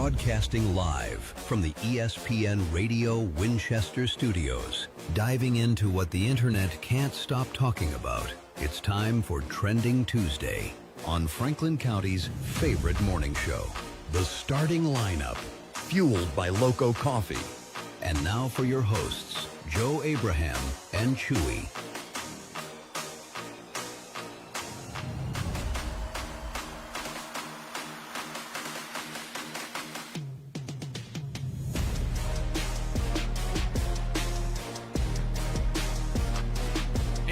Broadcasting live from the ESPN Radio Winchester studios. Diving into what the internet can't stop talking about. It's time for Trending Tuesday on Franklin County's favorite morning show. The starting lineup, fueled by Loco Coffee. And now for your hosts, Joe Abraham and Chewy.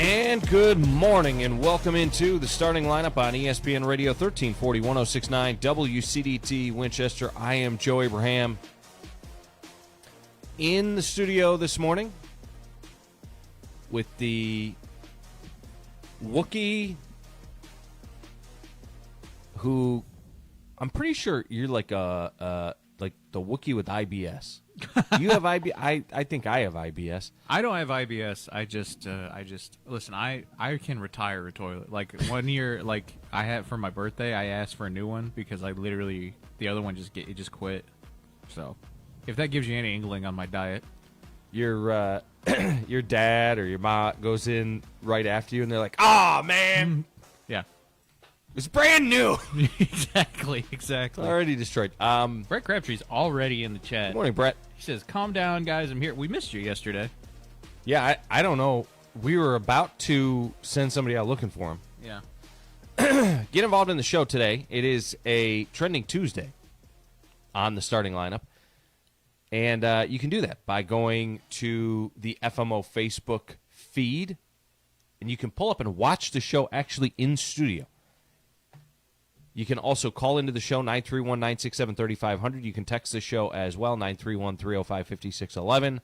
And good morning, and welcome into the starting lineup on ESPN Radio 1340 1069 WCDT Winchester. I am Joe Abraham. In the studio this morning with the Wookiee, who I'm pretty sure you're like the Wookiee with IBS. You have IBS. I think I have IBS. I don't have IBS. I just listen. I can retire a toilet. Like 1 year, like I had for my birthday, I asked for a new one because I literally the other one just quit. So, if that gives you any inkling on my diet, your your dad or your mom goes in right after you, and they're like, "Oh man, yeah, it's brand new." exactly. Already destroyed. Brett Crabtree's already in the chat. Good morning, Brett. He says, "Calm down, guys. I'm here." We missed you yesterday. Yeah, I don't know. We were about to send somebody out looking for him. Yeah. Get involved in the show today. It is a Trending Tuesday on the starting lineup. And you can do that by going to the FMO Facebook feed. And you can pull up and watch the show actually in studio. You can also call into the show, 931-967-3500. You can text the show as well, 931-305-5611.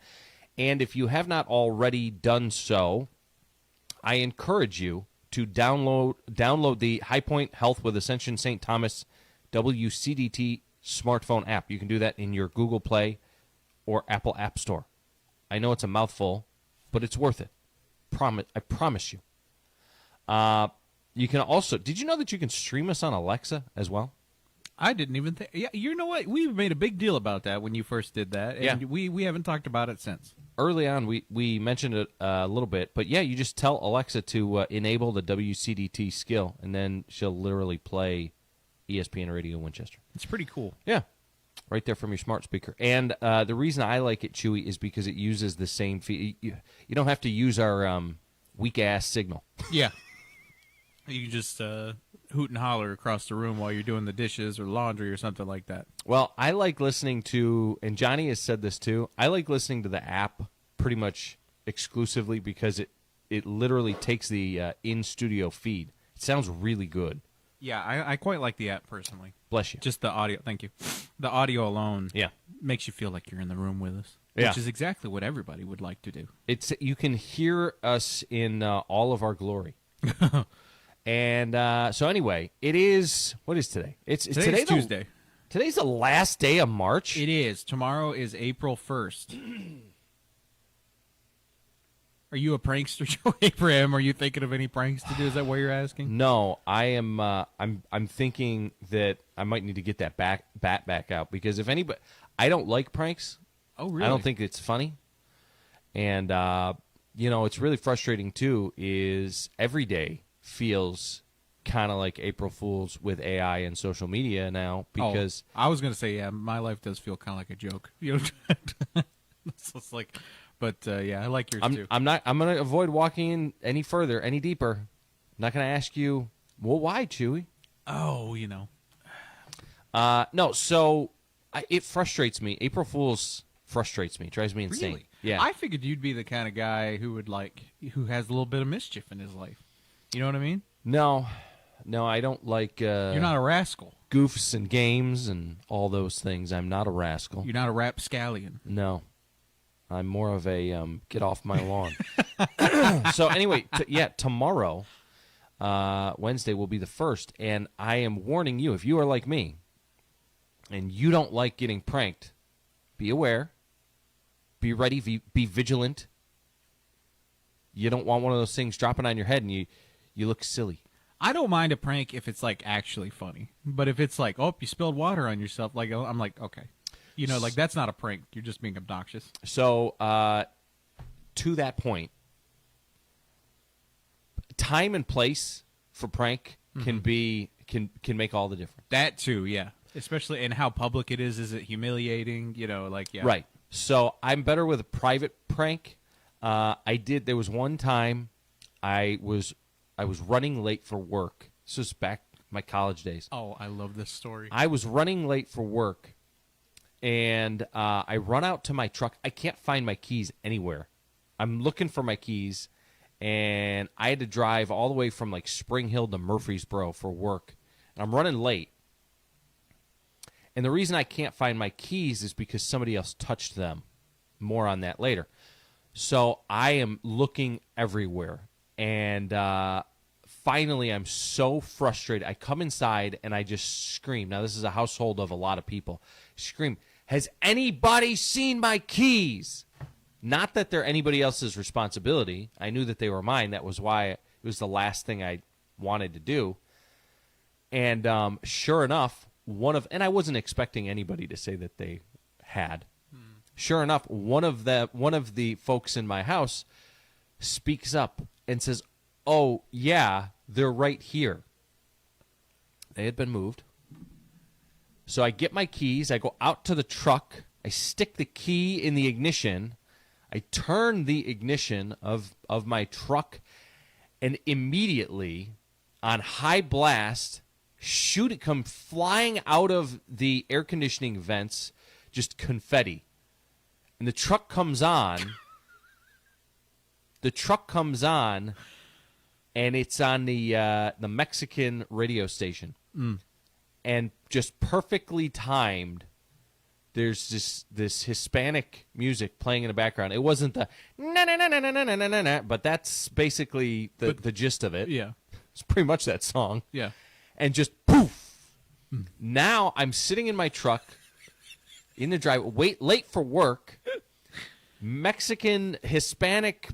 And if you have not already done so, I encourage you to download the High Point Health with Ascension St. Thomas WCDT smartphone app. You can do that in your Google Play or Apple App Store. I know it's a mouthful, but it's worth it. I promise you. You can also, did you know that you can stream us on Alexa as well? I didn't even think. Yeah, you know what? We made a big deal about that when you first did that, and yeah. we haven't talked about it since. Early on, we mentioned it a little bit, but yeah, you just tell Alexa to enable the WCDT skill, and then she'll literally play ESPN Radio Winchester. It's pretty cool. Yeah, right there from your smart speaker. And the reason I like it, Chewy, is because it uses the same feed. You don't have to use our weak-ass signal. Yeah. You can just hoot and holler across the room while you're doing the dishes or laundry or something like that. Well, I like listening to, and Johnny has said this too, I like listening to the app pretty much exclusively because it literally takes the in-studio feed. It sounds really good. Yeah, I quite like the app personally. Bless you. Just the audio. Thank you. The audio alone makes you feel like you're in the room with us, which is exactly what everybody would like to do. You can hear us in all of our glory. And so anyway, it is, what is today? Today's Tuesday. Today's the last day of March? It is. Tomorrow is April 1st. Are you a prankster, Joe Abraham? Are you thinking of any pranks to do? Is that what you're asking? No, I am. I'm thinking that I might need to get that bat back out because if anybody, I don't like pranks. Oh, really? I don't think it's funny, and it's really frustrating too. Is every day feels kind of like April Fool's with AI and social media now because I was going to say, yeah, my life does feel kind of like a joke. It's like, but yeah, I like yours too. I'm going to avoid walking in any further, any deeper. I'm not going to ask you, well, why, Chewy? Oh, no, so it frustrates me. April Fool's frustrates me, drives me insane. Really? Yeah. I figured you'd be the kind of guy who has a little bit of mischief in his life. You know what I mean? No, I don't like... You're not a rascal. Goofs and games and all those things. I'm not a rascal. You're not a rapscallion. No. I'm more of a get off my lawn. So anyway, tomorrow, Wednesday, will be the 1st, and I am warning you, if you are like me and you don't like getting pranked, be aware, be ready, be vigilant. You don't want one of those things dropping on your head and you look silly. I don't mind a prank if it's like actually funny, but if it's like, oh, you spilled water on yourself, like I'm like, okay, like that's not a prank. You're just being obnoxious. So to that point, time and place for prank can make all the difference. That too, yeah. Especially in how public it is. Is it humiliating? Yeah. Right. So I'm better with a private prank. There was one time I was running late for work. This was back my college days. Oh, I love this story. I was running late for work, and I run out to my truck. I can't find my keys anywhere. I'm looking for my keys, and I had to drive all the way from like Spring Hill to Murfreesboro for work. And I'm running late. And the reason I can't find my keys is because somebody else touched them. More on that later. So I am looking everywhere. And finally, I'm so frustrated. I come inside and I just scream. Now, this is a household of a lot of people. Scream, has anybody seen my keys? Not that they're anybody else's responsibility. I knew that they were mine. That was why it was the last thing I wanted to do. And sure enough, and I wasn't expecting anybody to say that they had. Sure enough, one of the folks in my house speaks up and says, "Oh yeah, they're right here." They had been moved. So I get my keys. I go out to the truck. I stick the key in the ignition. I turn the ignition of my truck, and immediately, on high blast, it come flying out of the air conditioning vents, just confetti. And the truck comes on. And it's on the Mexican radio station. And just perfectly timed, there's this Hispanic music playing in the background. It wasn't the na-na-na-na-na-na-na-na, but that's basically the gist of it. Yeah. It's pretty much that song. Yeah. And just poof. Now I'm sitting in my truck in the driveway, late for work. Mexican, Hispanic,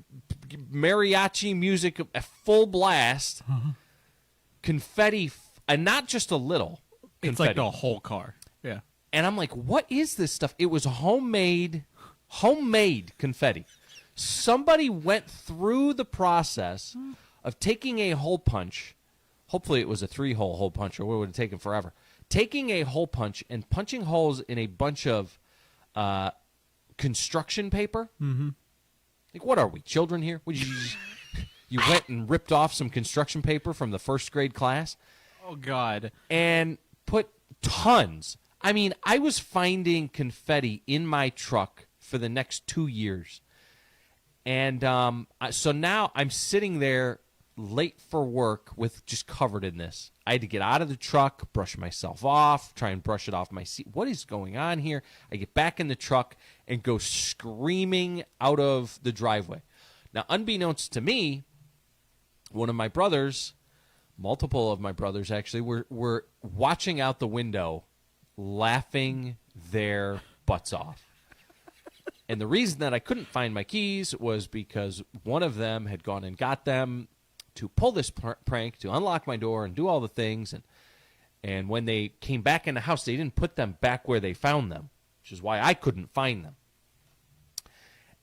mariachi music at full blast. Confetti, and not just a little. Confetti. It's like the whole car. Yeah. And I'm like, what is this stuff? It was homemade confetti. Somebody went through the process of taking a hole punch. Hopefully it was a 3-hole hole punch, or it would have taken forever. Taking a hole punch and punching holes in a bunch of construction paper. Mm-hmm. Like, what are we, children here? You went and ripped off some construction paper from the first grade class? Oh, God. And put tons. I mean, I was finding confetti in my truck for the next 2 years. And so now I'm sitting there late for work with just covered in this. I had to get out of the truck, brush myself off, try and brush it off my seat. What is going on here? I get back in the truck and go screaming out of the driveway. Now, unbeknownst to me, one of my brothers, multiple of my brothers actually, were watching out the window, laughing their butts off. And the reason that I couldn't find my keys was because one of them had gone and got them to pull this prank, to unlock my door and do all the things. And when they came back in the house, they didn't put them back where they found them, which is why I couldn't find them.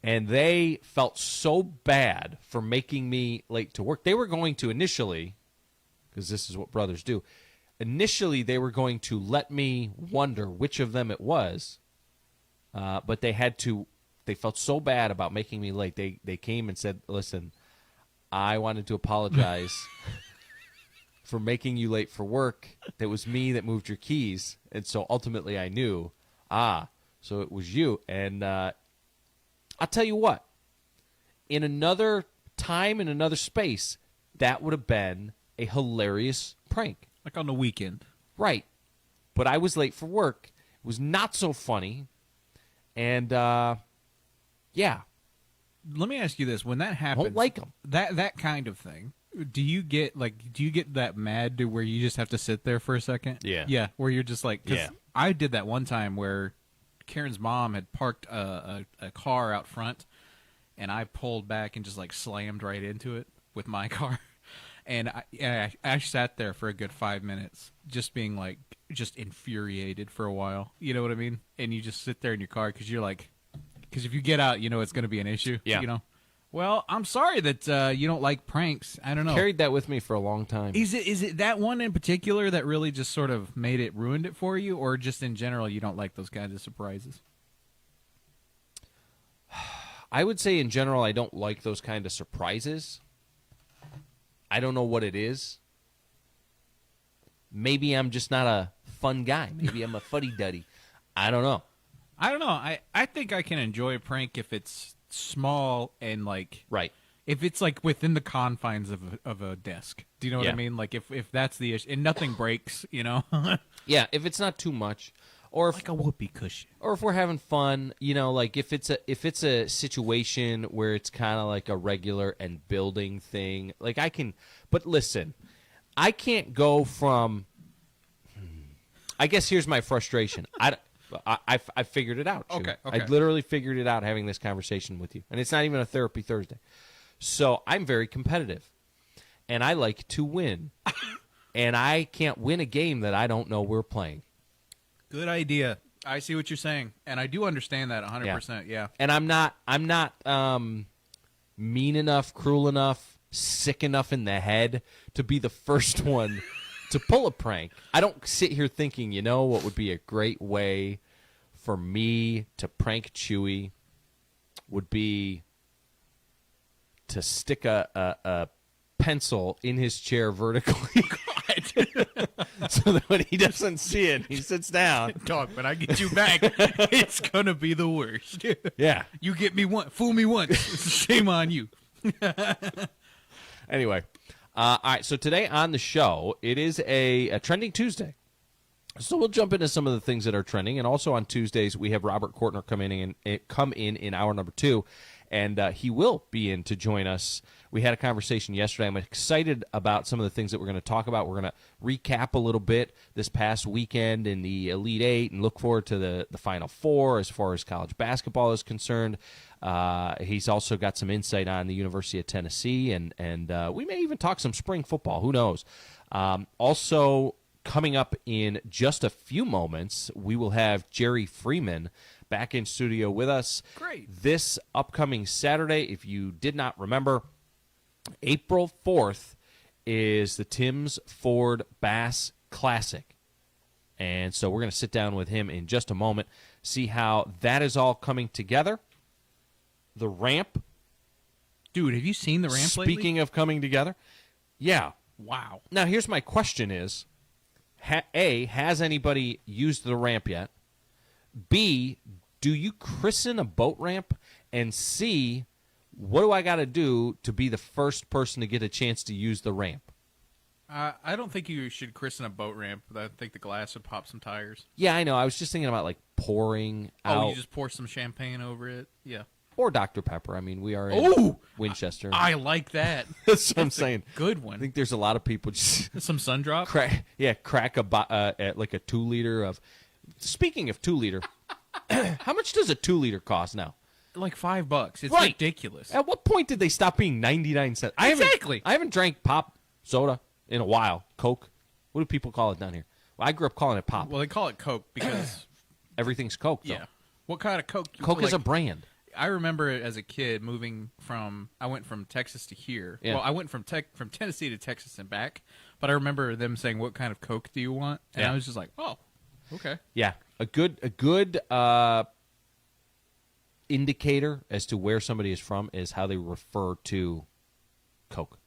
And they felt so bad for making me late to work. They were going to initially, because this is what brothers do, initially they were going to let me wonder which of them it was, but they felt so bad about making me late. They came and said, "Listen, I wanted to apologize for making you late for work. It was me that moved your keys." And so ultimately I knew, so it was you. And I'll tell you what, in another time, in another space, that would have been a hilarious prank. Like on the weekend. Right. But I was late for work. It was not so funny. And, yeah. Let me ask you this: when that happens, Don't like them. That kind of thing, do you get that mad to where you just have to sit there for a second? Yeah. Where you're just like, 'cause yeah. I did that one time where Karen's mom had parked a car out front, and I pulled back and just like slammed right into it with my car, And I sat there for a good 5 minutes, just being like, just infuriated for a while. You know what I mean? And you just sit there in your car because you're like, because if you get out, you know it's going to be an issue. Yeah. You know. Well, I'm sorry that you don't like pranks. I don't know. Carried that with me for a long time. Is it that one in particular that really just sort of ruined it for you, or just in general you don't like those kinds of surprises? I would say in general I don't like those kind of surprises. I don't know what it is. Maybe I'm just not a fun guy. Maybe I'm a fuddy-duddy. I don't know. I think I can enjoy a prank if it's small and like Right. if it's like within the confines of a desk. Do you know what I mean? Like if that's the issue and nothing breaks, you know. Yeah, if it's not too much, or if, Like a whoopee cushion. or if we're having fun, you know, like if it's a situation where it's kind of like a regular and building thing, like I can. But listen, I can't go from. I guess here's my frustration. I figured it out. Chew. Okay. I literally figured it out having this conversation with you, and it's not even a therapy Thursday. So I'm very competitive, and I like to win, and I can't win a game that I don't know we're playing. Good idea. I see what you're saying, and I do understand that 100%. Yeah. And I'm not mean enough, cruel enough, sick enough in the head to be the first one to pull a prank. I don't sit here thinking, you know, what would be a great way for me to prank Chewy would be to stick a pencil in his chair vertically. So that when he doesn't see it, he sits down. Dog, when I get you back, it's going to be the worst. Yeah. You get me once, fool me once. Shame on you. Anyway, all right, so today on the show, it is a Trending Tuesday. So we'll jump into some of the things that are trending, and also on Tuesdays we have Robert Kortner come in hour number 2, and he will be in to join us. We had a conversation yesterday. I'm excited about some of the things that we're going to talk about. We're going to recap a little bit this past weekend in the Elite Eight and look forward to the Final Four as far as college basketball is concerned. He's also got some insight on the University of Tennessee, and we may even talk some spring football. Who knows? Also, coming up in just a few moments, we will have Jerry Freeman back in studio with us. Great. This upcoming Saturday, if you did not remember, April 4th is the Tim's Ford Bass Classic. And so we're going to sit down with him in just a moment, see how that is all coming together. The ramp. Dude, have you seen the ramp lately? Speaking of coming together, yeah. Wow. Now, here's my question is, A, has anybody used the ramp yet? B, do you christen a boat ramp? And C, what do I got to do to be the first person to get a chance to use the ramp? I don't think you should christen a boat ramp. I think the glass would pop some tires. Yeah, I know. I was just thinking about, like, pouring out. Oh, you just pour some champagne over it? Yeah. Or Dr. Pepper. I mean, we are in Winchester. I like that. That's what I'm saying. Good one. I think there's a lot of people just Some sun drop? crack like a 2 liter of. Speaking of 2 liter, how much does a 2 liter cost now? Like $5. It's Right. ridiculous. At what point did they stop being 99 cents? Exactly. I haven't drank pop soda in a while. Coke. What do people call it down here? Well, I grew up calling it pop. Well, they call it Coke because Everything's Coke, though. yeah. What kind of Coke? Coke is a like, brand. I remember as a kid I went from Texas to here. Yeah. Well, I went from Tennessee to Texas and back, but I remember them saying, "What kind of Coke do you want?" And Yeah. I was just like, "Oh, okay." Yeah, a good indicator as to where somebody is from is how they refer to Coke.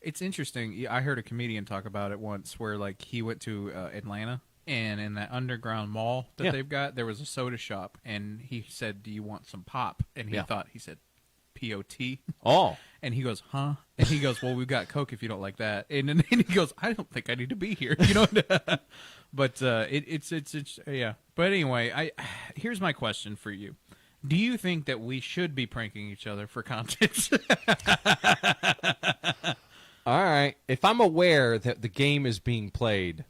It's interesting. I heard a comedian talk about it once, where like he went to Atlanta, and in that underground mall that Yeah. they've got, there was a soda shop, and he said, "Do you want some pop?" And he said, "POT." Oh, And he goes, "Huh?" And he goes, "Well, we've got Coke if you don't like that." And then he goes, "I don't think I need to be here," you know. But it's yeah. But anyway, here's my question for you: do you think that we should be pranking each other for content? all right. If I'm aware that the game is being played,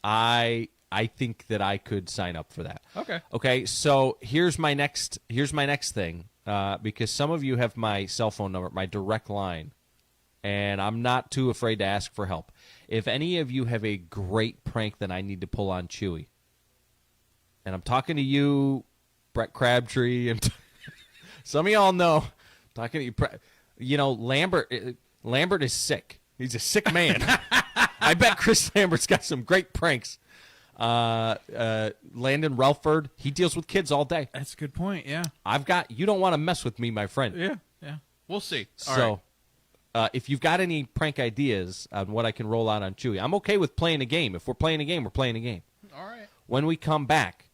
I think that I could sign up for that. Okay. Okay. So here's my next thing, because some of you have my cell phone number, my direct line, and I'm not too afraid to ask for help. If any of you have a great prank that I need to pull on Chewy, and I'm talking to you, Brett Crabtree, and some of y'all know, talking to you, Lambert is sick. He's a sick man. I bet Chris Lambert's got some great pranks. Landon Relford, he deals with kids all day. That's a good point, yeah. You don't want to mess with me, my friend. Yeah. We'll see. If you've got any prank ideas on what I can roll out on Chewy, I'm okay with playing a game. If we're playing a game, we're playing a game. All right. When we come back,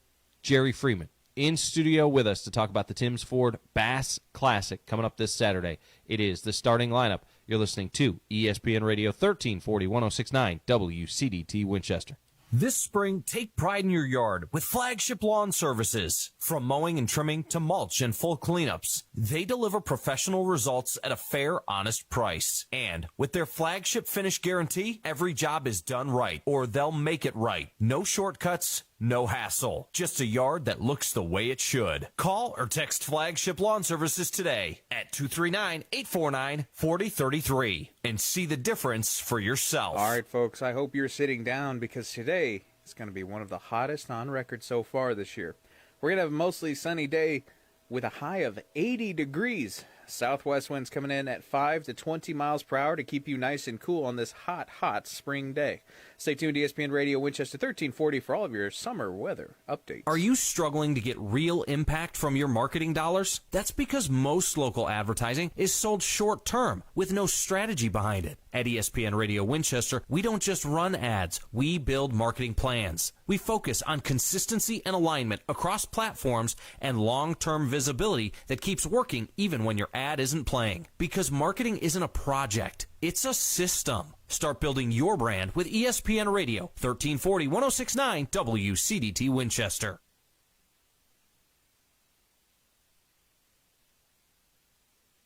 Jerry Freeman in studio with us to talk about the Tim's Ford Bass Classic coming up this Saturday. It is the starting lineup. You're listening to ESPN Radio 1340 1069 WCDT Winchester. This spring, take pride in your yard with Flagship Lawn Services. From mowing and trimming to mulch and full cleanups, they deliver professional results at a fair, honest price. And with their Flagship Finish Guarantee, every job is done right, or they'll make it right. No shortcuts, no hassle. Just a yard that looks the way it should. Call or text Flagship Lawn Services today at 239-849-4033 and see the difference for yourself. All right, folks, I hope you're sitting down because today is going to be one of the hottest on record so far this year. We're going to have a mostly sunny day with a high of 80 degrees. Southwest winds coming in at 5 to 20 miles per hour to keep you nice and cool on this hot, hot spring day. Stay tuned to ESPN Radio Winchester 1340 for all of your summer weather updates. Are you struggling to get real impact from your marketing dollars? That's because most local advertising is sold short-term with no strategy behind it. At ESPN Radio Winchester, we don't just run ads, we build marketing plans. We focus on consistency and alignment across platforms and long-term visibility that keeps working even when your ad isn't playing. Because marketing isn't a project, it's a system. Start building your brand with ESPN Radio, 1340 1069 WCDT Winchester.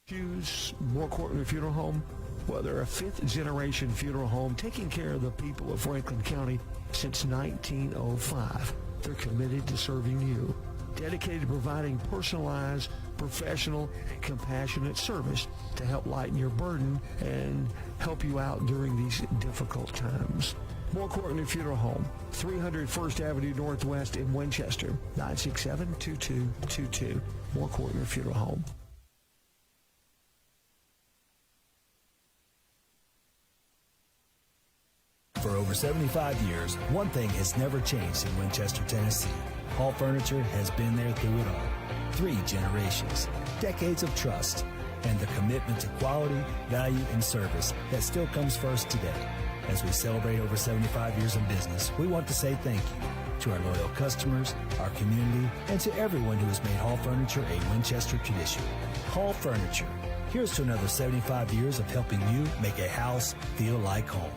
Choose More Courtney Funeral Home. Well, they're a fifth-generation funeral home taking care of the people of Franklin County since 1905. They're committed to serving you, dedicated to providing personalized, professional, and compassionate service to help lighten your burden and help you out during these difficult times. More Courtney Funeral Home, 300 First Avenue Northwest in Winchester, 967-2222. More Courtney Funeral Home. For over 75 years, one thing has never changed in Winchester, Tennessee. Hall Furniture has been there through it all. 3 generations, decades of trust, and the commitment to quality, value, and service that still comes first today. As we celebrate over 75 years in business, we want to say thank you to our loyal customers, our community, and to everyone who has made Hall Furniture a Winchester tradition. Hall Furniture, here's to another 75 years of helping you make a house feel like home.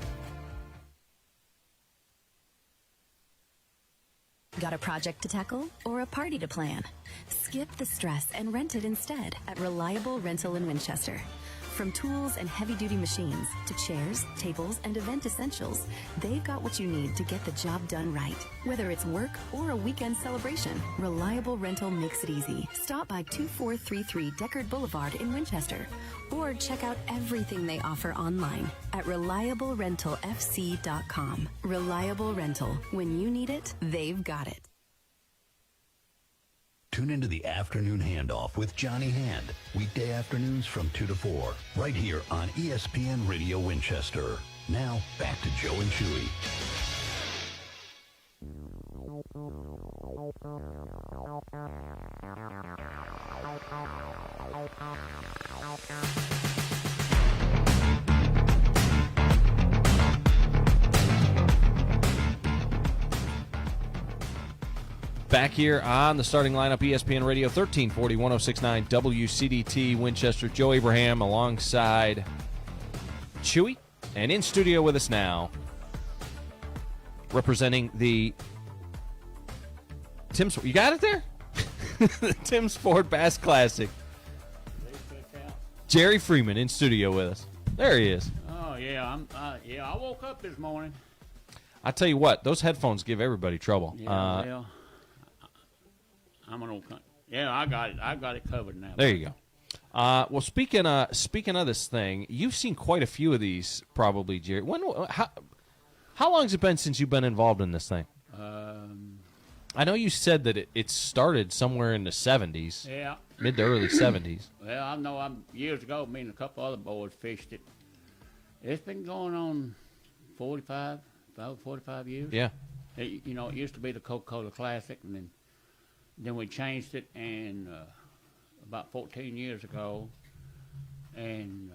Got a project to tackle or a party to plan? Skip the stress and rent it instead at Reliable Rental in Winchester. From tools and heavy-duty machines to chairs, tables, and event essentials, they've got what you need to get the job done right. Whether it's work or a weekend celebration, Reliable Rental makes it easy. Stop by 2433 Deckard Boulevard in Winchester or check out everything they offer online at reliablerentalfc.com. Reliable Rental. When you need it, they've got it. Tune into the Afternoon Handoff with Johnny Hand, weekday afternoons from 2 to 4, right here on ESPN Radio Winchester. Now, back to Joe and Chewy. Back here on the starting lineup, ESPN Radio 1340 1069 WCDT Winchester. Joe Abraham alongside Chewy, and in studio with us now, representing the Tim's. You got it there? The Tim's Ford Bass Classic. Jerry Freeman in studio with us. There he is. Oh yeah, I woke up this morning. I tell you what, those headphones give everybody trouble. Yeah, I'm an old cunt. Yeah, I got it. I got it covered now. There you go. Well, speaking of this thing, you've seen quite a few of these, probably, Jerry. How long has it been since you've been involved in this thing? I know you said that it started somewhere in the 70s. Yeah. Mid to early 70s. Well, I know years ago, me and a couple other boys fished it. It's been going on 45 years. Yeah. It used to be the Coca-Cola Classic, and then we changed it, and about 14 years ago, and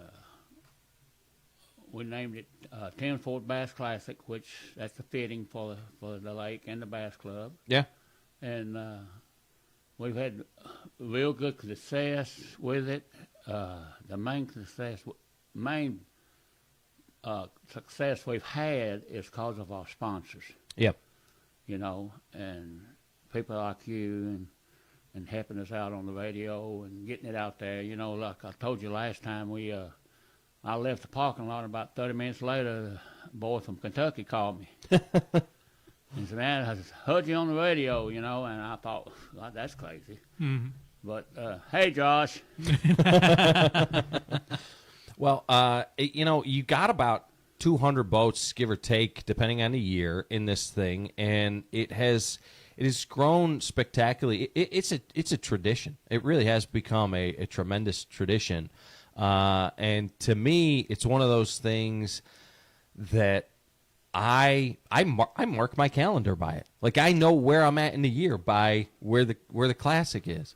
we named it Thames Ford Bass Classic, which that's the fitting for the lake and the bass club. Yeah. And we've had real good success with it. The main success we've had is because of our sponsors. Yep. And people like you and helping us out on the radio and getting it out there. Like I told you last time, I left the parking lot, and about 30 minutes later, a boy from Kentucky called me. He said, man, I heard you on the radio, and I thought, well, that's crazy. Mm-hmm. But, hey, Josh. Well, you got about 200 boats, give or take, depending on the year, in this thing, and it has grown spectacularly. It's a tradition. It really has become a tremendous tradition. And to me, it's one of those things that I mark my calendar by it. Like, I know where I'm at in the year by where the classic is.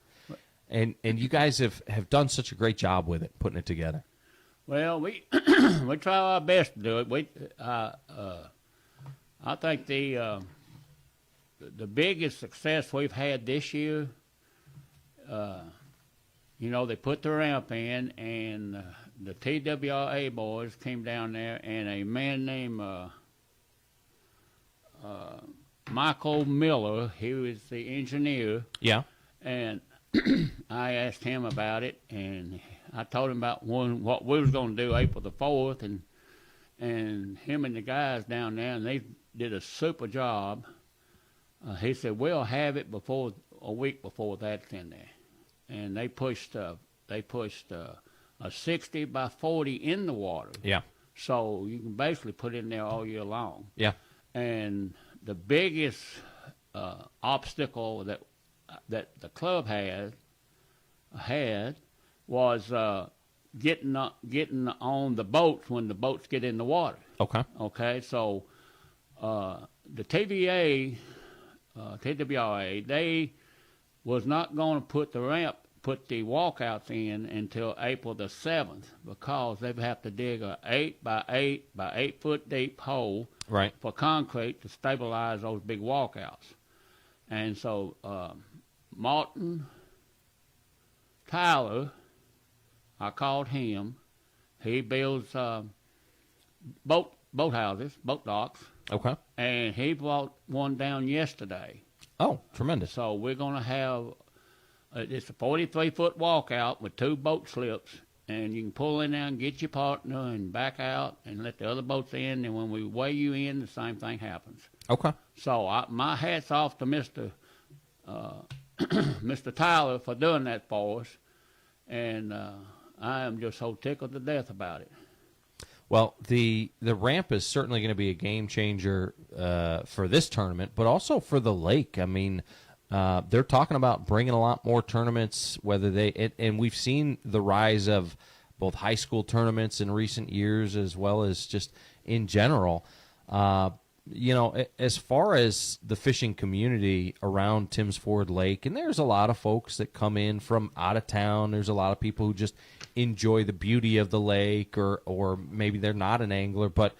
And you guys have done such a great job with it, putting it together. Well, we we try our best to do it. I think the biggest success we've had this year, they put the ramp in, and the TWRA boys came down there, and a man named Michael Miller, he was the engineer. Yeah. And I asked him about it, and I told him about what we was going to do April the 4th, and him and the guys down there, and they did a super job. He said, we'll have it a week before that's in there. And they pushed a 60 by 40 in the water. Yeah. So you can basically put it in there all year long. Yeah. And the biggest obstacle that the club had was getting on the boats when the boats get in the water. Okay. Okay. So the TWRA, they was not going to put the walkouts in until April the 7th, because they would have to dig a 8 by 8 by 8 foot deep hole right for concrete to stabilize those big walkouts. And so Martin Tyler, I called him. He builds boat houses, boat docks. Okay. And he brought one down yesterday. Oh, tremendous. So we're going to have, it's a 43-foot walkout with 2 boat slips, and you can pull in there and get your partner and back out and let the other boats in, and when we weigh you in, the same thing happens. Okay. So my hat's off to Mr. Tyler for doing that for us, and I am just so tickled to death about it. Well, the ramp is certainly going to be a game changer for this tournament, but also for the lake. I mean, they're talking about bringing a lot more tournaments, and we've seen the rise of both high school tournaments in recent years as well as just in general. As far as the fishing community around Timms Ford Lake, and there's a lot of folks that come in from out of town. There's a lot of people who just enjoy the beauty of the lake, or maybe they're not an angler. But,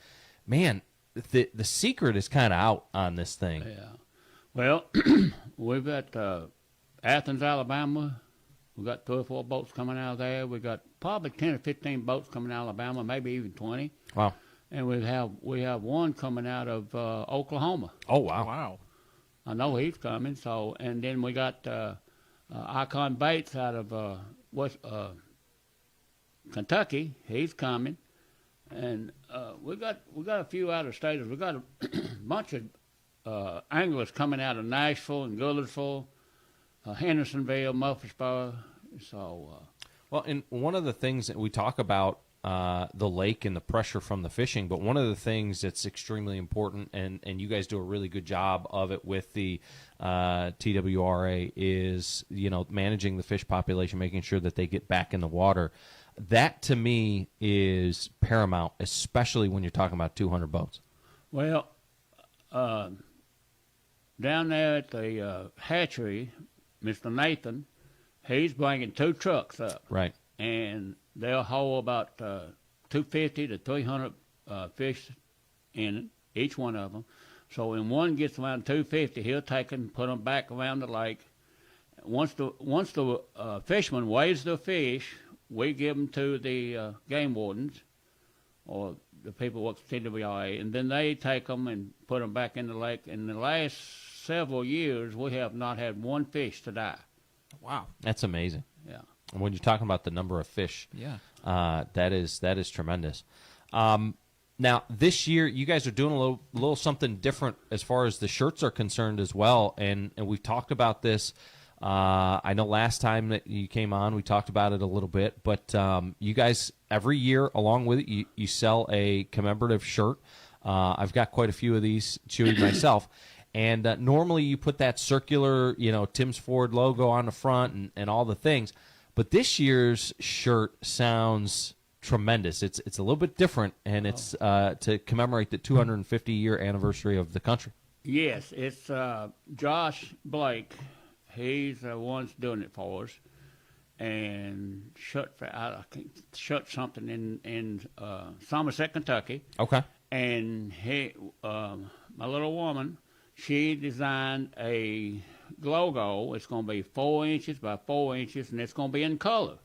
man, the secret is kind of out on this thing. Yeah. Well, we've got Athens, Alabama. We've got 3 or 4 boats coming out of there. We've got probably 10 or 15 boats coming out of Alabama, maybe even 20. Wow. And we have one coming out of Oklahoma. Oh, wow. Wow. I know he's coming. So, and then we got Icon Bates out of Kentucky. He's coming. And we got a few out of staters. We got a bunch of anglers coming out of Nashville and Goodlettsville, Hendersonville, Murfreesboro. So Well, and one of the things that we talk about the lake and the pressure from the fishing, but one of the things that's extremely important, and you guys do a really good job of it with the TWRA, is managing the fish population, making sure that they get back in the water. That to me is paramount, especially when you're talking about 200 boats. Well, down there at the hatchery, Mr. Nathan, he's bringing 2 trucks up. Right. And they'll haul about 250 to 300 fish in each one of them. So when one gets around 250, he'll take them, put them back around the lake. Once the fisherman weighs the fish, we give them to the game wardens or the people who work at TWRA, and then they take them and put them back in the lake. In the last several years, we have not had one fish to die. Wow. That's amazing. Yeah. And when you're talking about the number of fish, that is tremendous. Now, this year, you guys are doing a little something different as far as the shirts are concerned as well, and we've talked about this. I know last time that you came on, we talked about it a little bit, but you guys, every year, along with it, you sell a commemorative shirt. I've got quite a few of these, Chewy, myself. And normally you put that circular, Tim's Ford logo on the front and all the things. But this year's shirt sounds tremendous. It's a little bit different, and it's to commemorate the 250-year anniversary of the country. Yes, it's Josh Blake. He's the one doing it for us. And shut something in Somerset, Kentucky. Okay. And my little woman, she designed a logo. It's going to be 4 inches by 4 inches, and it's going to be in color.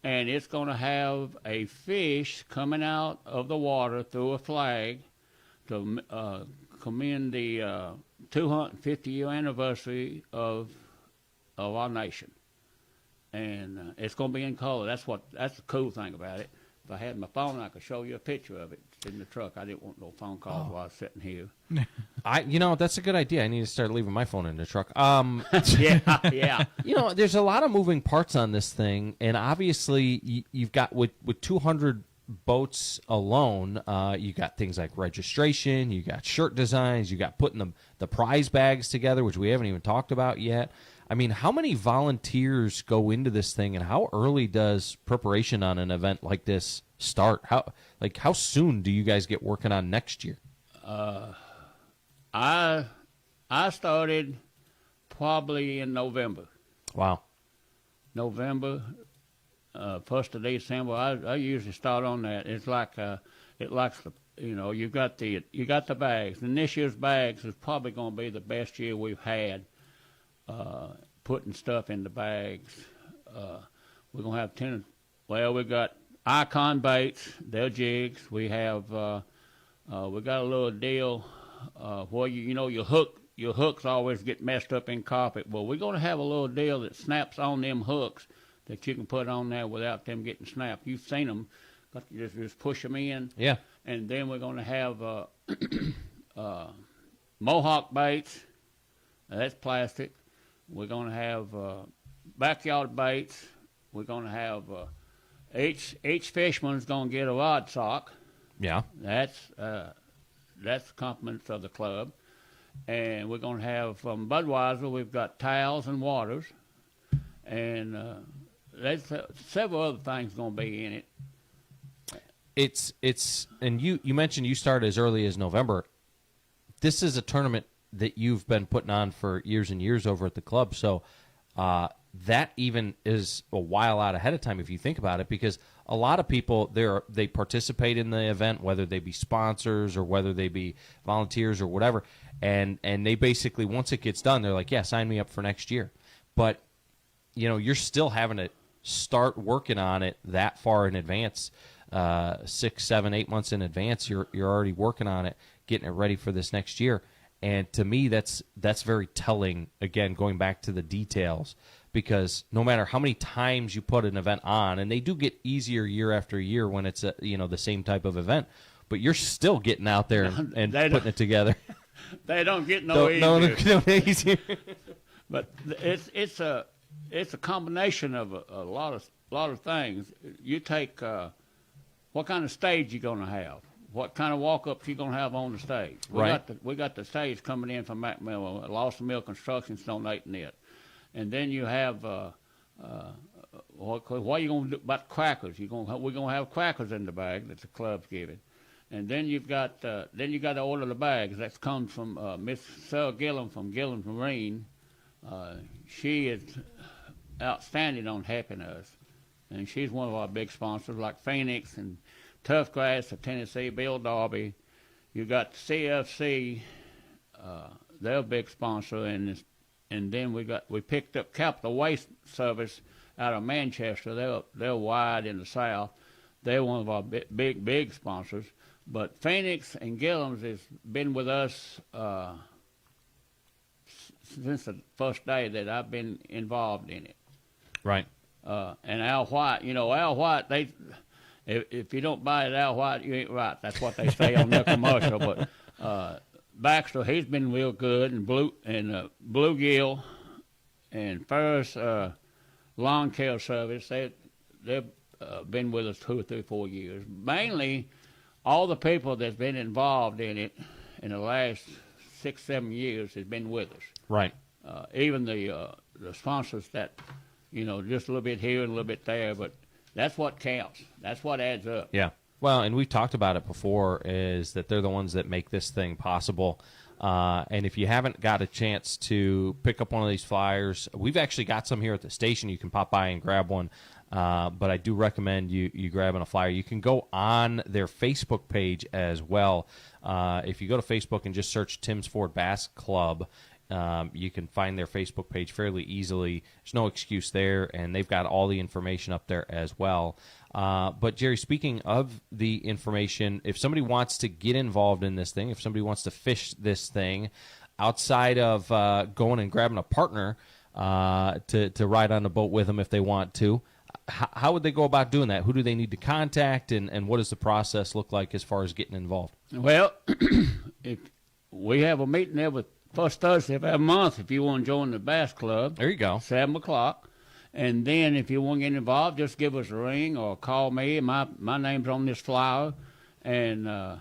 And it's going to have a fish coming out of the water through a flag to commend the 250-year anniversary of our nation. And it's going to be in color. That's the cool thing about it. If I had my phone, I could show you a picture of it. It's in the truck. I didn't want no phone calls while I was sitting here. That's a good idea. I need to start leaving my phone in the truck. Yeah. There's a lot of moving parts on this thing, and obviously you've got with 200 boats alone, you got things like registration, you got shirt designs, you got putting the prize bags together, which we haven't even talked about yet. I mean, how many volunteers go into this thing, and how early does preparation on an event like this start? How soon do you guys get working on next year? I started probably in November. Wow. November, 1st of December. I usually start on that. It's like you got the bags, and this year's bags is probably going to be the best year we've had. Putting stuff in the bags. We're going to have 10. Well, we got icon baits. They're jigs. We have we got a little deal where your hooks always get messed up in carpet. Well, we're going to have a little deal that snaps on them hooks that you can put on there without them getting snapped. You've seen them. Got to just push them in. Yeah. And then we're going to have Mohawk baits. That's plastic. We're going to have backyard baits. We're going to have each fisherman's going to get a rod sock. Yeah. That's compliments of the club. And we're going to have from Budweiser, we've got towels and waters. And there's several other things going to be in it. It's and you mentioned you started as early as November. This is a tournament that you've been putting on for years and years over at the club. So that even is a while out ahead of time if you think about it, because a lot of people, they participate in the event, whether they be sponsors or whether they be volunteers or whatever, and they basically, once it gets done, they're like, yeah, sign me up for next year. But, you're still having to start working on it that far in advance, 6, 7, 8 months in advance. You're already working on it, getting it ready for this next year. And to me, that's very telling, again, going back to the details, because no matter how many times you put an event on, and they do get easier year after year when it's the same type of event, but you're still getting out there and putting it together. They don't get no easier. No easier. But it's it's a combination of a lot of things. You take what kind of stage you gonna have, what kind of walk-ups you gonna have on the stage. We got the stage coming in from McMillan, Lawson Mill Construction's donating it, and then you have what are you gonna do about crackers? We're gonna have crackers in the bag that the club's giving. And then you got to order the bags. That comes from Miss Sarah Gillum from Gillum Marine. She is outstanding on helping us, and she's one of our big sponsors, like Phoenix and Tough Grass of Tennessee, Bill Darby. You got CFC, they're a big sponsor, and then we picked up Capital Waste Service out of Manchester. They're wide in the South. They're one of our big sponsors. But Phoenix and Gillum's has been with us since the first day that I've been involved in it. Right. And Al White, Al White, if you don't buy it, Al White, you ain't right. That's what they say on their commercial. But Baxter, he's been real good, and Bluegill and Ferris Lawn Care Service, they've been with us 2 or 3, 4 years. Mainly, all the people that's been involved in it in the last 6, 7 years has been with us. Right. Even the sponsors that, just a little bit here and a little bit there, but that's what counts. That's what adds up. Yeah. Well, and we've talked about it before, is that they're the ones that make this thing possible. And if you haven't got a chance to pick up one of these flyers, we've actually got some here at the station. You can pop by and grab one. But I do recommend you grabbing a flyer. You can go on their Facebook page as well. If you go to Facebook and just search Tim's Ford Bass Club, you can find their Facebook page fairly easily. There's no excuse there, and they've got all the information up there as well. But, Jerry, speaking of the information, if somebody wants to get involved in this thing, if somebody wants to fish this thing, outside of going and grabbing a partner to ride on the boat with them if they want to, how would they go about doing that? Who do they need to contact, and what does the process look like as far as getting involved? Well, if we have a meeting every first Thursday of every month if you want to join the Bass Club. There you go. 7 o'clock. And then if you want to get involved, just give us a ring or call me. My name's on this flyer. And,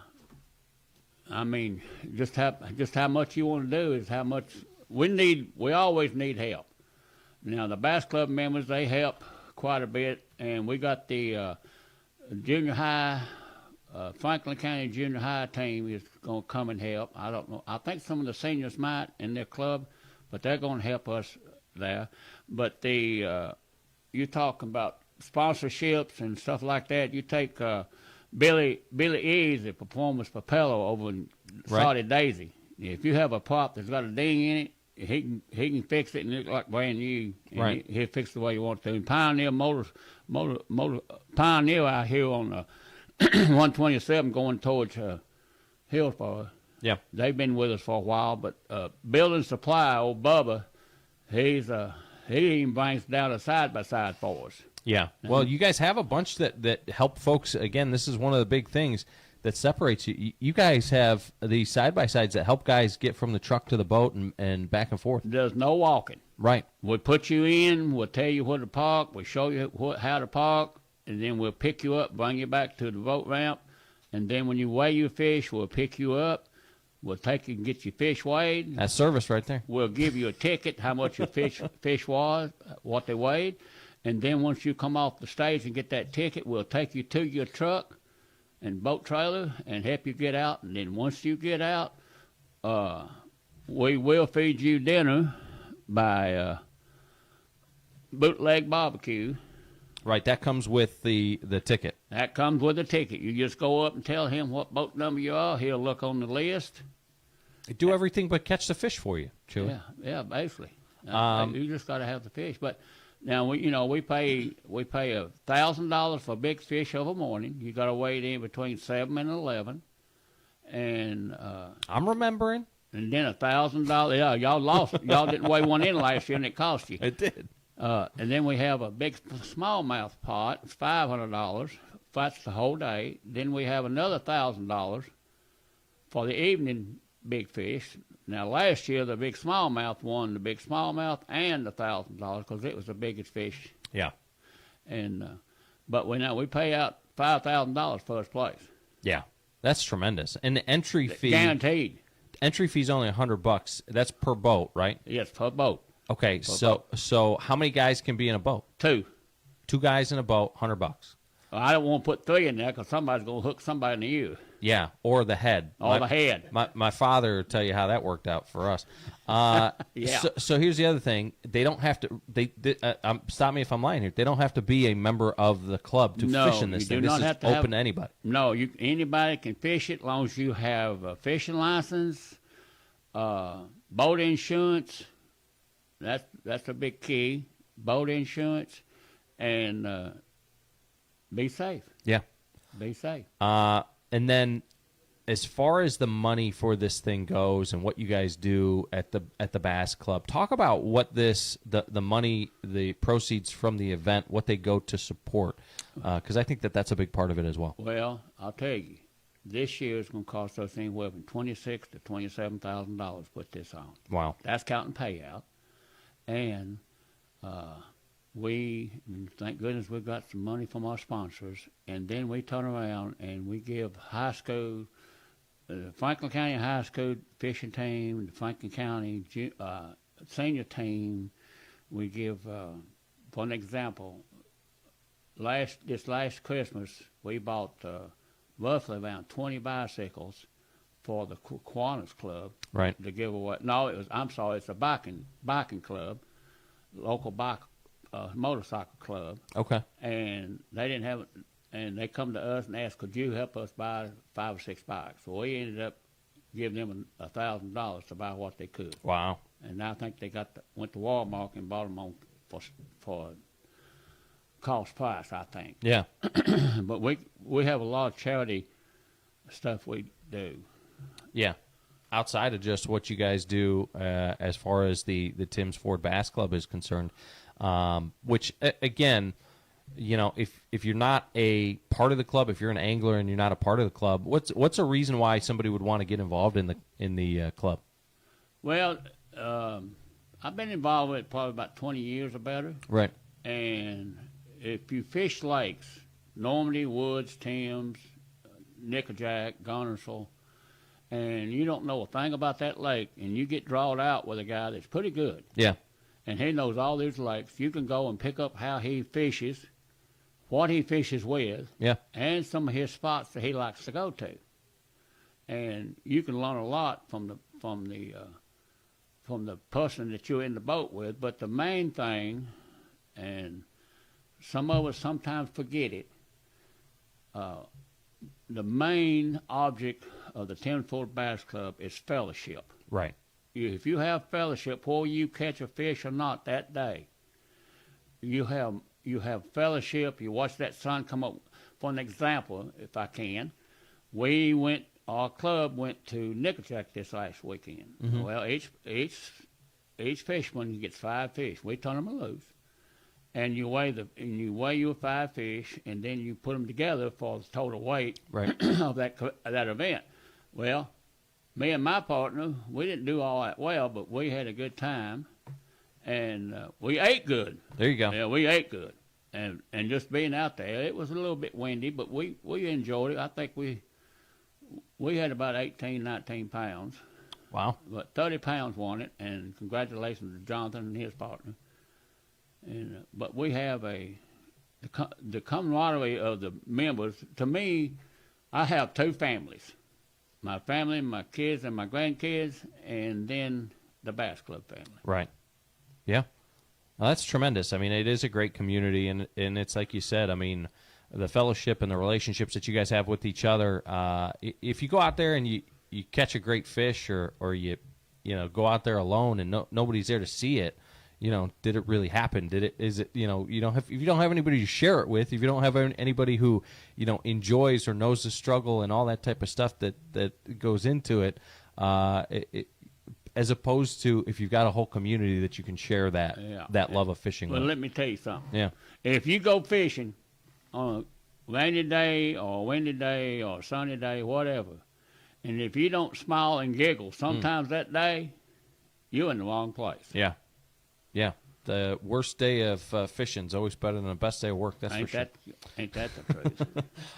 just how much you want to do is how much we always need help. Now, the Bass Club members, they help quite a bit, and we got the junior high, Franklin County Junior High team is going to come and help. I don't know. I think some of the seniors might in their club, but they're going to help us there. But you're talking about sponsorships and stuff like that. You take Billy E's, the Performance Propeller over in Saudi Daisy. If you have a prop that's got a ding in it, he can fix it and look like brand new. And he'll fix it the way you want to. And Pioneer Pioneer out here on 127 going towards Hillsborough. Yeah, they've been with us for a while. But Building Supply, old Bubba, he even brings down a side by side for us. Yeah. Well, you guys have a bunch that help folks. Again, this is one of the big things that separates you. You guys have these side-by-sides that help guys get from the truck to the boat and back and forth. There's no walking. Right. We'll put you in. We'll tell you where to park. We'll show you how to park. And then we'll pick you up, bring you back to the boat ramp. And then when you weigh your fish, we'll pick you up. We'll take you and get your fish weighed. That's service right there. We'll give you a ticket, how much your fish was, what they weighed. And then once you come off the stage and get that ticket, we'll take you to your truck and boat trailer and help you get out. And then once you get out, we will feed you dinner by Bootleg Barbecue. Right, that comes with the ticket. That comes with the ticket. You just go up and tell him what boat number you are. He'll look on the list. They do everything but catch the fish for you, Chewy. Yeah, basically. You just got to have the fish. But now we pay $1,000 for big fish over morning. You got to wait in between 7 and 11, and I'm remembering. And then $1,000. Yeah, y'all lost. Y'all didn't weigh one in last year, and it cost you. It did. And then we have a big smallmouth pot. It's $500. That's the whole day. Then we have another $1,000 for the evening big fish. now last year the big smallmouth won the big smallmouth and the $1,000 because it was the biggest fish. Yeah. And but we pay out $5,000 first place. Yeah. That's tremendous. And the entry fee, guaranteed. Entry fee is only $100. That's per boat, right? Yes, per boat. Okay, so how many guys can be in a boat? 2. 2 guys in a boat, $100. Well, I don't want to put 3 in there because somebody's going to hook somebody in the ear. Yeah, or the head. The head. My father will tell you how that worked out for us. Yeah. So here's the other thing. They don't have to. Stop me if I'm lying here. They don't have to be a member of the club to fish in this thing. This is open to anybody. No, anybody can fish it as long as you have a fishing license, boat insurance. That's a big key. Boat insurance, and be safe. Yeah. Be safe. And then, as far as the money for this thing goes, and what you guys do at the Bass Club, talk about what the money, the proceeds from the event, what they go to support, because I think that's a big part of it as well. Well, I'll tell you, this year is going to cost us anywhere from $26,000 to $27,000 to put this on. Wow. That's counting payout, and we, thank goodness, we've got some money from our sponsors, and then we turn around and we give high school, the Franklin County High School fishing team, the Franklin County senior team, we give, for an example, this last Christmas, we bought roughly around 20 bicycles for the Kiwanis Club. Right. To give away. No, it's a biking club, local bike motorcycle club. Okay. And they didn't have it, and they come to us and asked, could you help us buy 5 or 6 bikes? So we ended up giving them $1,000 to buy what they could. Wow. And I think they went to Walmart and bought them on for cost price, I think. Yeah. But we have a lot of charity stuff we do. Yeah. Outside of just what you guys do as far as the Tim's Ford Bass Club is concerned, which, again, you know, if you're not a part of the club, if you're an angler and you're not a part of the club, what's a reason why somebody would want to get involved in the club? Well, I've been involved with it probably about 20 years or better. Right. And if you fish lakes, Normandy, Woods, Thames, Nickajack, Gunnersville, and you don't know a thing about that lake, and you get drawn out with a guy that's pretty good. Yeah. And he knows all these lakes. You can go and pick up how he fishes, what he fishes with, yeah, and some of his spots that he likes to go to. And you can learn a lot from the person that you're in the boat with. But the main thing, and some of us sometimes forget it, the main object of the Tim's Ford Bass Club is fellowship. Right. If you have fellowship, whether you catch a fish or not that day, you have fellowship. You watch that sun come up. For an example, if I can, our club went to Nickajack this last weekend. Mm-hmm. Well, each fisherman gets 5 fish. We turn them loose, and you weigh your 5 fish, and then you put them together for the total weight of that event. Well, me and my partner, we didn't do all that well, but we had a good time, and we ate good. There you go. Yeah, we ate good, and just being out there, it was a little bit windy, but we enjoyed it. I think we had about 18, 19 pounds. Wow. But 30 pounds won it, and congratulations to Jonathan and his partner. And but we have the camaraderie of the members. To me, I have 2 families. My family, my kids, and my grandkids, and then the Bass Club family. Right. Yeah. Well, that's tremendous. I mean, it is a great community, and it's like you said, I mean, the fellowship and the relationships that you guys have with each other. If you go out there and you catch a great fish or you go out there alone and nobody's there to see it, did it really happen? If you don't have anybody to share it with, if you don't have anybody who, enjoys or knows the struggle and all that type of stuff that goes into it, as opposed to if you've got a whole community that you can share that love of fishing with. Well, let me tell you something. Yeah. If you go fishing on a rainy day or a windy day or a sunny day, whatever, And if you don't smile and giggle sometimes that day, you're in the wrong place. Yeah. Yeah. The worst day of fishing is always better than the best day of work, that's for sure. Ain't that the truth?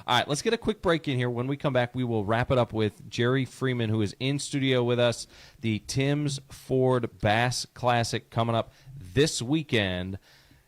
All right, let's get a quick break in here. When we come back, we will wrap it up with Jerry Freeman, who is in studio with us. The Tim's Ford Bass Classic coming up this weekend.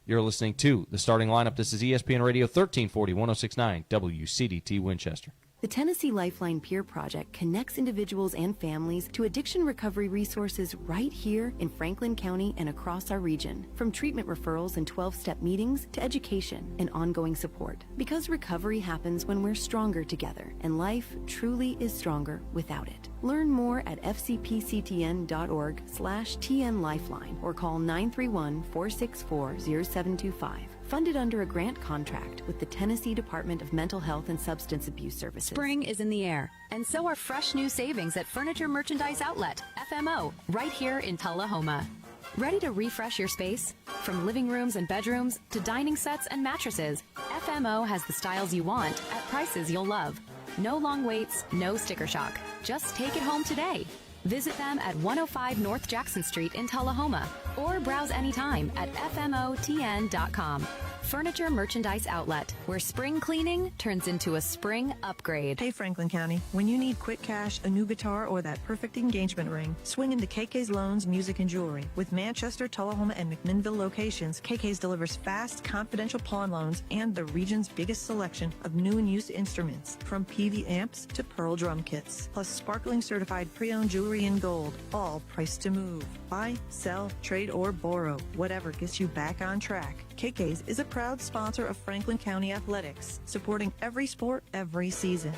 You're listening to the starting lineup. This is ESPN Radio 1340, 1069, WCDT Winchester. The Tennessee Lifeline Peer Project connects individuals and families to addiction recovery resources right here in Franklin County and across our region, from treatment referrals and 12-step meetings to education and ongoing support. Because recovery happens when we're stronger together, and life truly is stronger without it. Learn more at fcpctn.org/TNLifeline or call 931-464-0725. Funded under a grant contract with the Tennessee Department of Mental Health and Substance Abuse Services. Spring is in the air, and so are fresh new savings at Furniture Merchandise Outlet, FMO, right here in Tullahoma. Ready to refresh your space? From living rooms and bedrooms to dining sets and mattresses, FMO has the styles you want at prices you'll love. No long waits, no sticker shock. Just take it home today. Visit them at 105 North Jackson Street in Tullahoma or browse anytime at FMOTN.com. Furniture Merchandise Outlet, where spring cleaning turns into a spring upgrade. Hey, Franklin County, when you need quick cash, a new guitar, or that perfect engagement ring, swing into KK's Loans, Music and Jewelry. With Manchester, Tullahoma, and McMinnville locations, KK's delivers fast, confidential pawn loans and the region's biggest selection of new and used instruments, from PV amps to Pearl drum kits, plus sparkling certified pre-owned jewelry in gold, all priced to move. Buy, sell, trade, or borrow, whatever gets you back on track. KK's is a proud sponsor of Franklin County Athletics, supporting every sport, every season.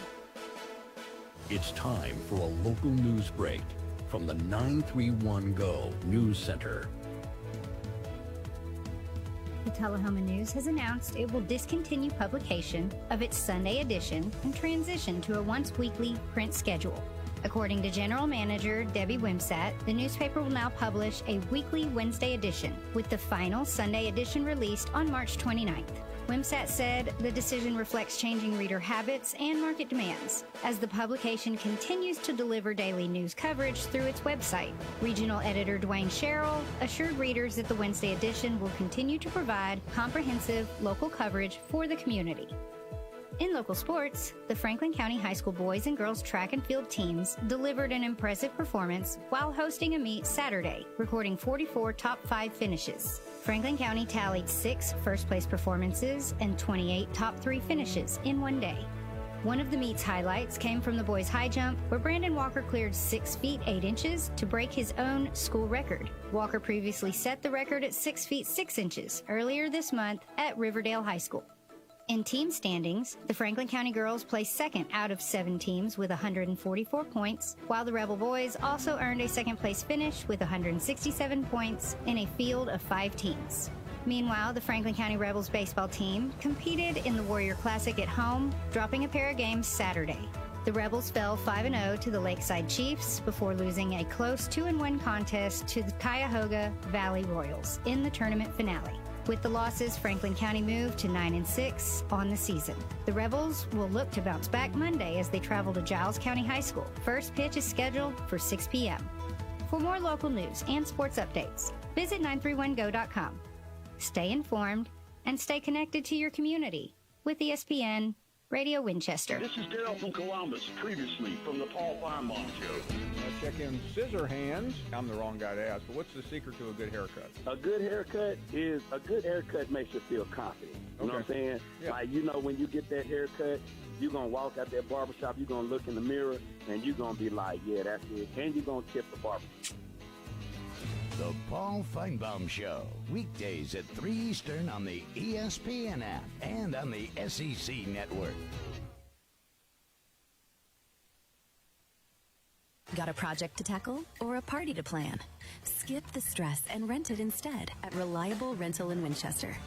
It's time for a local news break from the 931 Go News Center. The Tullahoma News has announced it will discontinue publication of its Sunday edition and transition to a once-weekly print schedule. According to General Manager Debbie Wimsatt, the newspaper will now publish a weekly Wednesday edition, with the final Sunday edition released on March 29th. Wimsatt said the decision reflects changing reader habits and market demands, as the publication continues to deliver daily news coverage through its website. Regional editor Dwayne Sherrill assured readers that the Wednesday edition will continue to provide comprehensive local coverage for the community. In local sports, the Franklin County High School boys and girls track and field teams delivered an impressive performance while hosting a meet Saturday, recording 44 top 5 finishes. Franklin County tallied 6 first-place performances and 28 top 3 finishes in one day. One of the meet's highlights came from the boys' high jump, where Brandon Walker cleared 6 feet 8 inches to break his own school record. Walker previously set the record at 6 feet 6 inches earlier this month at Riverdale High School. In team standings, the Franklin County girls placed second out of 7 teams with 144 points, while the Rebel boys also earned a second-place finish with 167 points in a field of 5 teams. Meanwhile, the Franklin County Rebels baseball team competed in the Warrior Classic at home, dropping a pair of games Saturday. The Rebels fell 5-0 to the Lakeside Chiefs before losing a close 2-1 contest to the Cuyahoga Valley Royals in the tournament finale. With the losses, Franklin County moved to 9-6 on the season. The Rebels will look to bounce back Monday as they travel to Giles County High School. First pitch is scheduled for 6 p.m. For more local news and sports updates, visit 931go.com. Stay informed and stay connected to your community with ESPN Radio Winchester. This is Daryl from Columbus, previously from the Paul Feinbaum Show. Check in scissor hands. I'm the wrong guy to ask, but what's the secret to a good haircut? A good haircut makes you feel confident. You know what I'm saying? Yeah. Like, when you get that haircut, you're going to walk out that barbershop, you're going to look in the mirror, and you're going to be like, yeah, that's it. And you're going to tip the barber. The Paul Feinbaum Show, weekdays at 3 Eastern on the ESPN app and on the SEC Network. Got a project to tackle or a party to plan? Skip the stress and rent it instead at Reliable Rental in Winchester.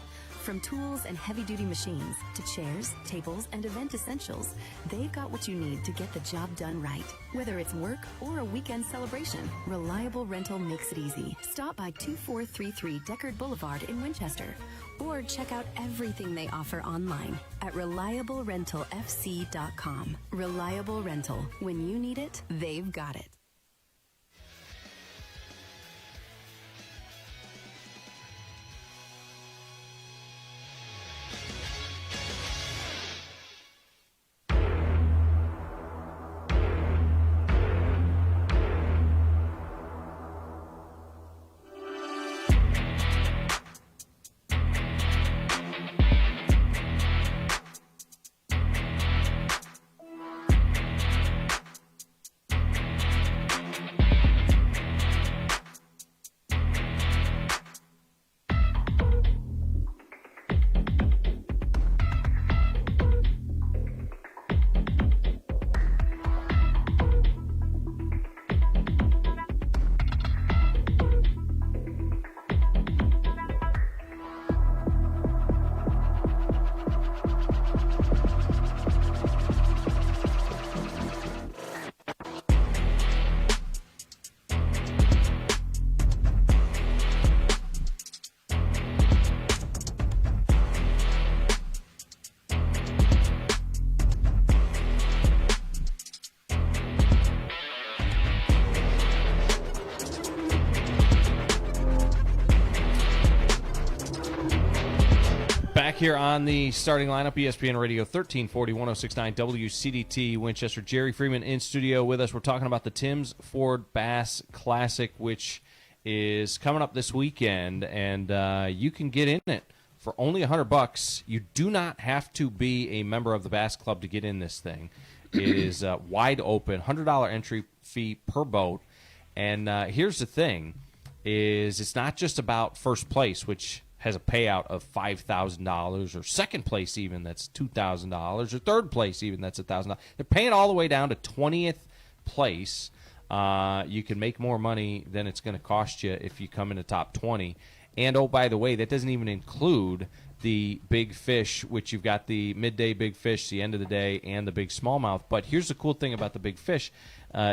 From tools and heavy-duty machines to chairs, tables, and event essentials, they've got what you need to get the job done right. Whether it's work or a weekend celebration, Reliable Rental makes it easy. Stop by 2433 Deckard Boulevard in Winchester, or check out everything they offer online at ReliableRentalFC.com. Reliable Rental. When you need it, they've got it. Here on the starting lineup, ESPN Radio 1340, 1069 WCDT Winchester. Jerry Freeman in studio with us. We're talking about the Tim's Ford Bass Classic, which is coming up this weekend, and you can get in it for only $100. You do not have to be a member of the Bass Club to get in this thing. It is wide open, $100 entry fee per boat. And here's the thing, is it's not just about first place, which has a payout of $5,000, or second place even, that's $2,000, or third place even, that's $1,000. They're paying all the way down to 20th place. You can make more money than it's going to cost you if you come in the top 20. And, oh, by the way, that doesn't even include the big fish, which you've got the midday big fish, the end of the day, and the big smallmouth. But here's the cool thing about the big fish.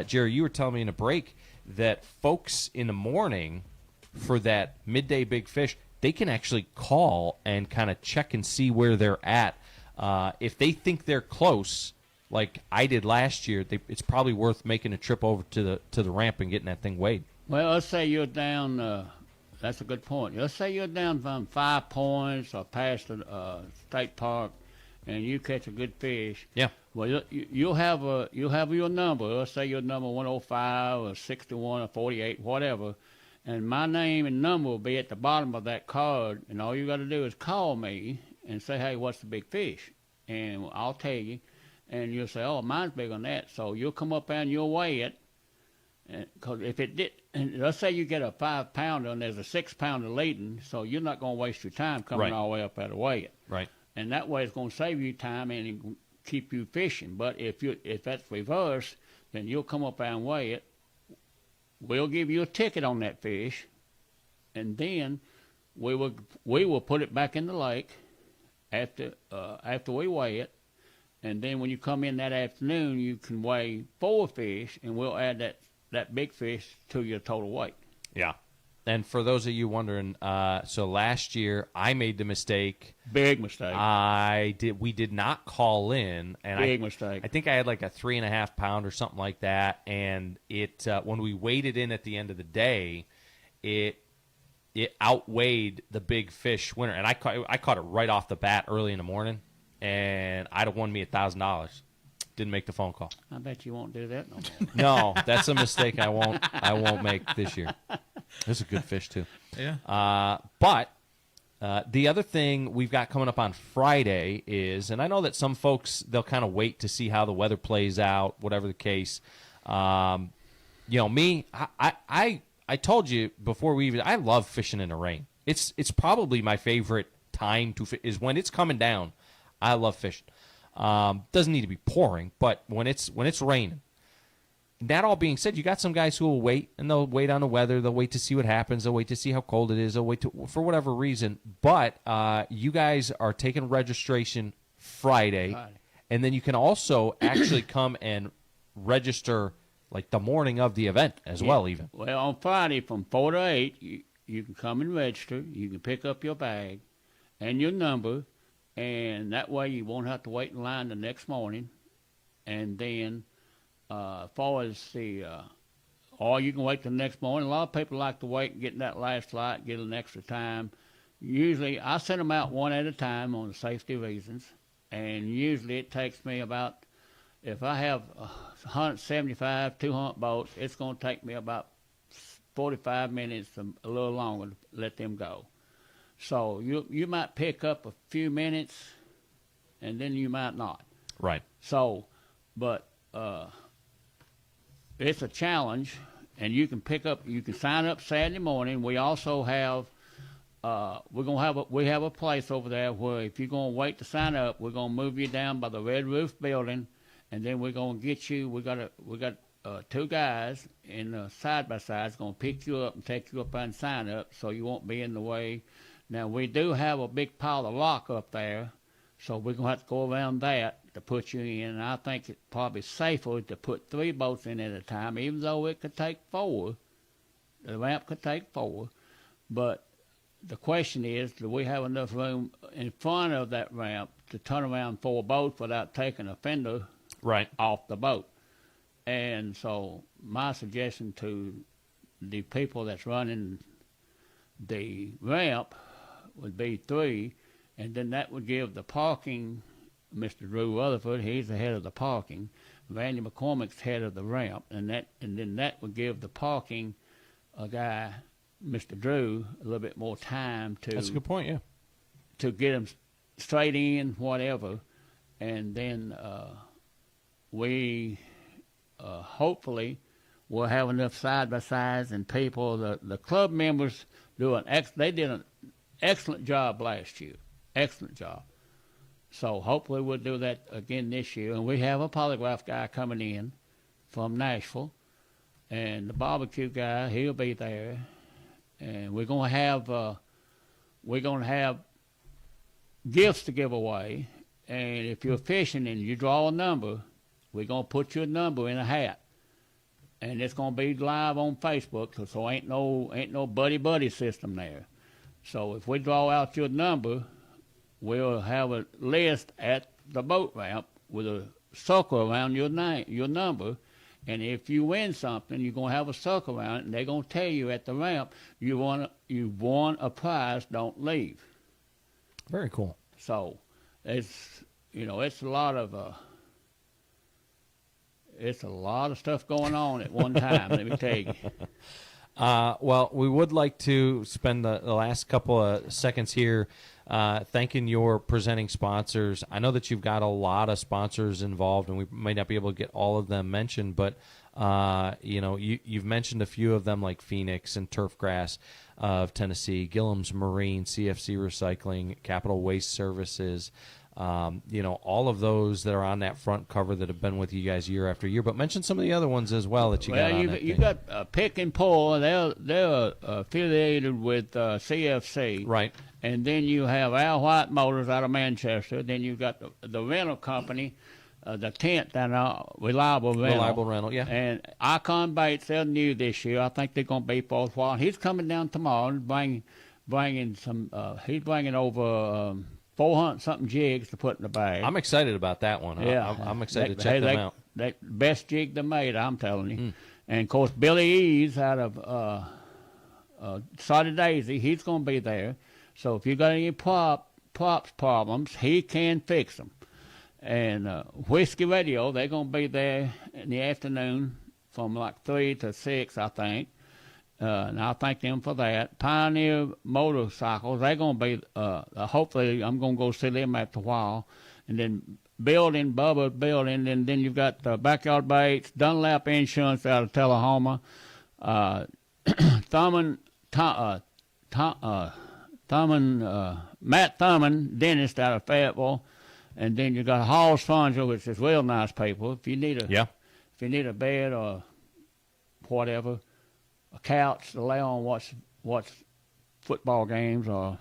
Jerry, you were telling me in a break that folks in the morning for that midday big fish, they can actually call and kind of check and see where they're at. If they think they're close, like I did last year, it's probably worth making a trip over to the ramp and getting that thing weighed. Well, let's say you're down. That's a good point. Let's say you're down from 5 points or past the state park, and you catch a good fish. Yeah. Well, you'll have your number. Let's say your number 105 or 61 or 48, whatever. And my name and number will be at the bottom of that card, and all you got to do is call me and say, hey, what's the big fish? And I'll tell you, and you'll say, oh, mine's bigger than that. So you'll come up there and you'll weigh it, because if it did, and let's say you get a 5-pounder and there's a 6-pounder leading, so you're not going to waste your time coming all the way up there to weigh it. Right. And that way it's going to save you time and keep you fishing. But if that's reverse, then you'll come up there and weigh it. We'll give you a ticket on that fish, and then we will put it back in the lake after we weigh it, and then when you come in that afternoon, you can weigh 4 fish, and we'll add that big fish to your total weight. Yeah. And for those of you wondering, so last year I made the mistake. Big mistake. We did not call in, and big mistake. I think I had like a 3.5 pound or something like that, and it when we weighed it in at the end of the day, it outweighed the big fish winner, and I caught it right off the bat early in the morning, and I'd have won me $1,000. Didn't make the phone call. I bet you won't do that no more. No, that's a mistake I won't make this year. There's a good fish too. Yeah. But the other thing we've got coming up on Friday is, and I know that some folks, they'll kind of wait to see how the weather plays out, whatever the case. Me, I told you before I love fishing in the rain. It's probably my favorite time to fish is when it's coming down. I love fishing. Doesn't need to be pouring, but when it's raining, that all being said, you got some guys who will wait, and they'll wait on the weather. They'll wait to see what happens. They'll wait to see how cold it is. They'll wait for whatever reason. But you guys are taking registration Friday, and then you can also actually come and register like the morning of the event as well, even. Well, on Friday from 4 to 8, you can come and register. You can pick up your bag and your number, and that way you won't have to wait in line the next morning. And then as far as or you can wait till the next morning. A lot of people like to wait and get in that last flight, get an extra time. Usually, I send them out one at a time on safety reasons, and usually it takes me about, if I have 175, 200 boats, it's going to take me about 45 minutes, a little longer, to let them go. So you might pick up a few minutes, and then you might not. Right. So, but it's a challenge, and you can sign up Saturday morning. We also have, we have a place over there where if you're going to wait to sign up, we're going to move you down by the Red Roof building, and then we're going to get you. We got two guys in side by sides going to pick you up and take you up and sign up, so you won't be in the way. Now we do have a big pile of rock up there, so we're going to have to go around that to put you in. And I think it's probably safer to put 3 boats in at a time, even though it could take 4. The ramp could take 4, but the question is, do we have enough room in front of that ramp to turn around 4 boats without taking a fender off the boat? And so my suggestion to the people that's running the ramp would be 3, and then that would give the parking, Mr. Drew Rutherford, he's the head of the parking, Randy McCormick's head of the ramp, and then that would give the parking guy, Mr. Drew, a little bit more time to. That's a good point, yeah. To get him straight in, whatever, and then we hopefully will have enough side by sides and people. The club members they did an excellent job last year, excellent job. So hopefully we'll do that again this year. And we have a polygraph guy coming in from Nashville, and the barbecue guy, he'll be there. And we're gonna have gifts to give away. And if you're fishing and you draw a number, we're gonna put your number in a hat, and it's gonna be live on Facebook. So ain't no buddy system there. So if we draw out your number, we'll have a list at the boat ramp with a circle around your number. And if you win something, you're going to have a circle around it, and they're going to tell you at the ramp, you won a prize, don't leave. Very cool. So it's a lot of stuff going on at one time, let me tell you. Well, we would like to spend the last couple of seconds here thanking your presenting sponsors. I know that you've got a lot of sponsors involved, and we might not be able to get all of them mentioned, but you've mentioned a few of them, like Phoenix and Turfgrass of Tennessee, Gillum's Marine, CFC Recycling, Capital Waste Services, all of those that are on that front cover that have been with you guys year after year. But mention some of the other ones as well that you got on that you thing. got Pick and Pull. They're affiliated with CFC. Right. And then you have Al White Motors out of Manchester. Then you've got the rental company, the tent down there, Reliable Rental. Reliable Rental, yeah. And Icon Baits, they're new this year. I think they're going to be for a while. He's coming down tomorrow and bringing some. He's bringing over 400-something jigs to put in the bag. I'm excited about that one. Yeah. I'm excited to check them out. They best jig they made, I'm telling you. And, of course, Billy Eves out of Sauter Daisy, he's going to be there. So if you got any props problems, he can fix them. And Whiskey Radio, they're going to be there in the afternoon from like 3 to 6, I think. And I'll thank them for that. Pioneer Motorcycles, they're going to be, hopefully I'm going to go see them after a while. And then Bubba Building, and then you've got Backyard Baits, Dunlap Insurance out of Tullahoma, Matt Thurman, dentist out of Fayetteville, and then you got Hall's Furniture, which is real nice people. If you need a bed or whatever, a couch to lay on, watch football games or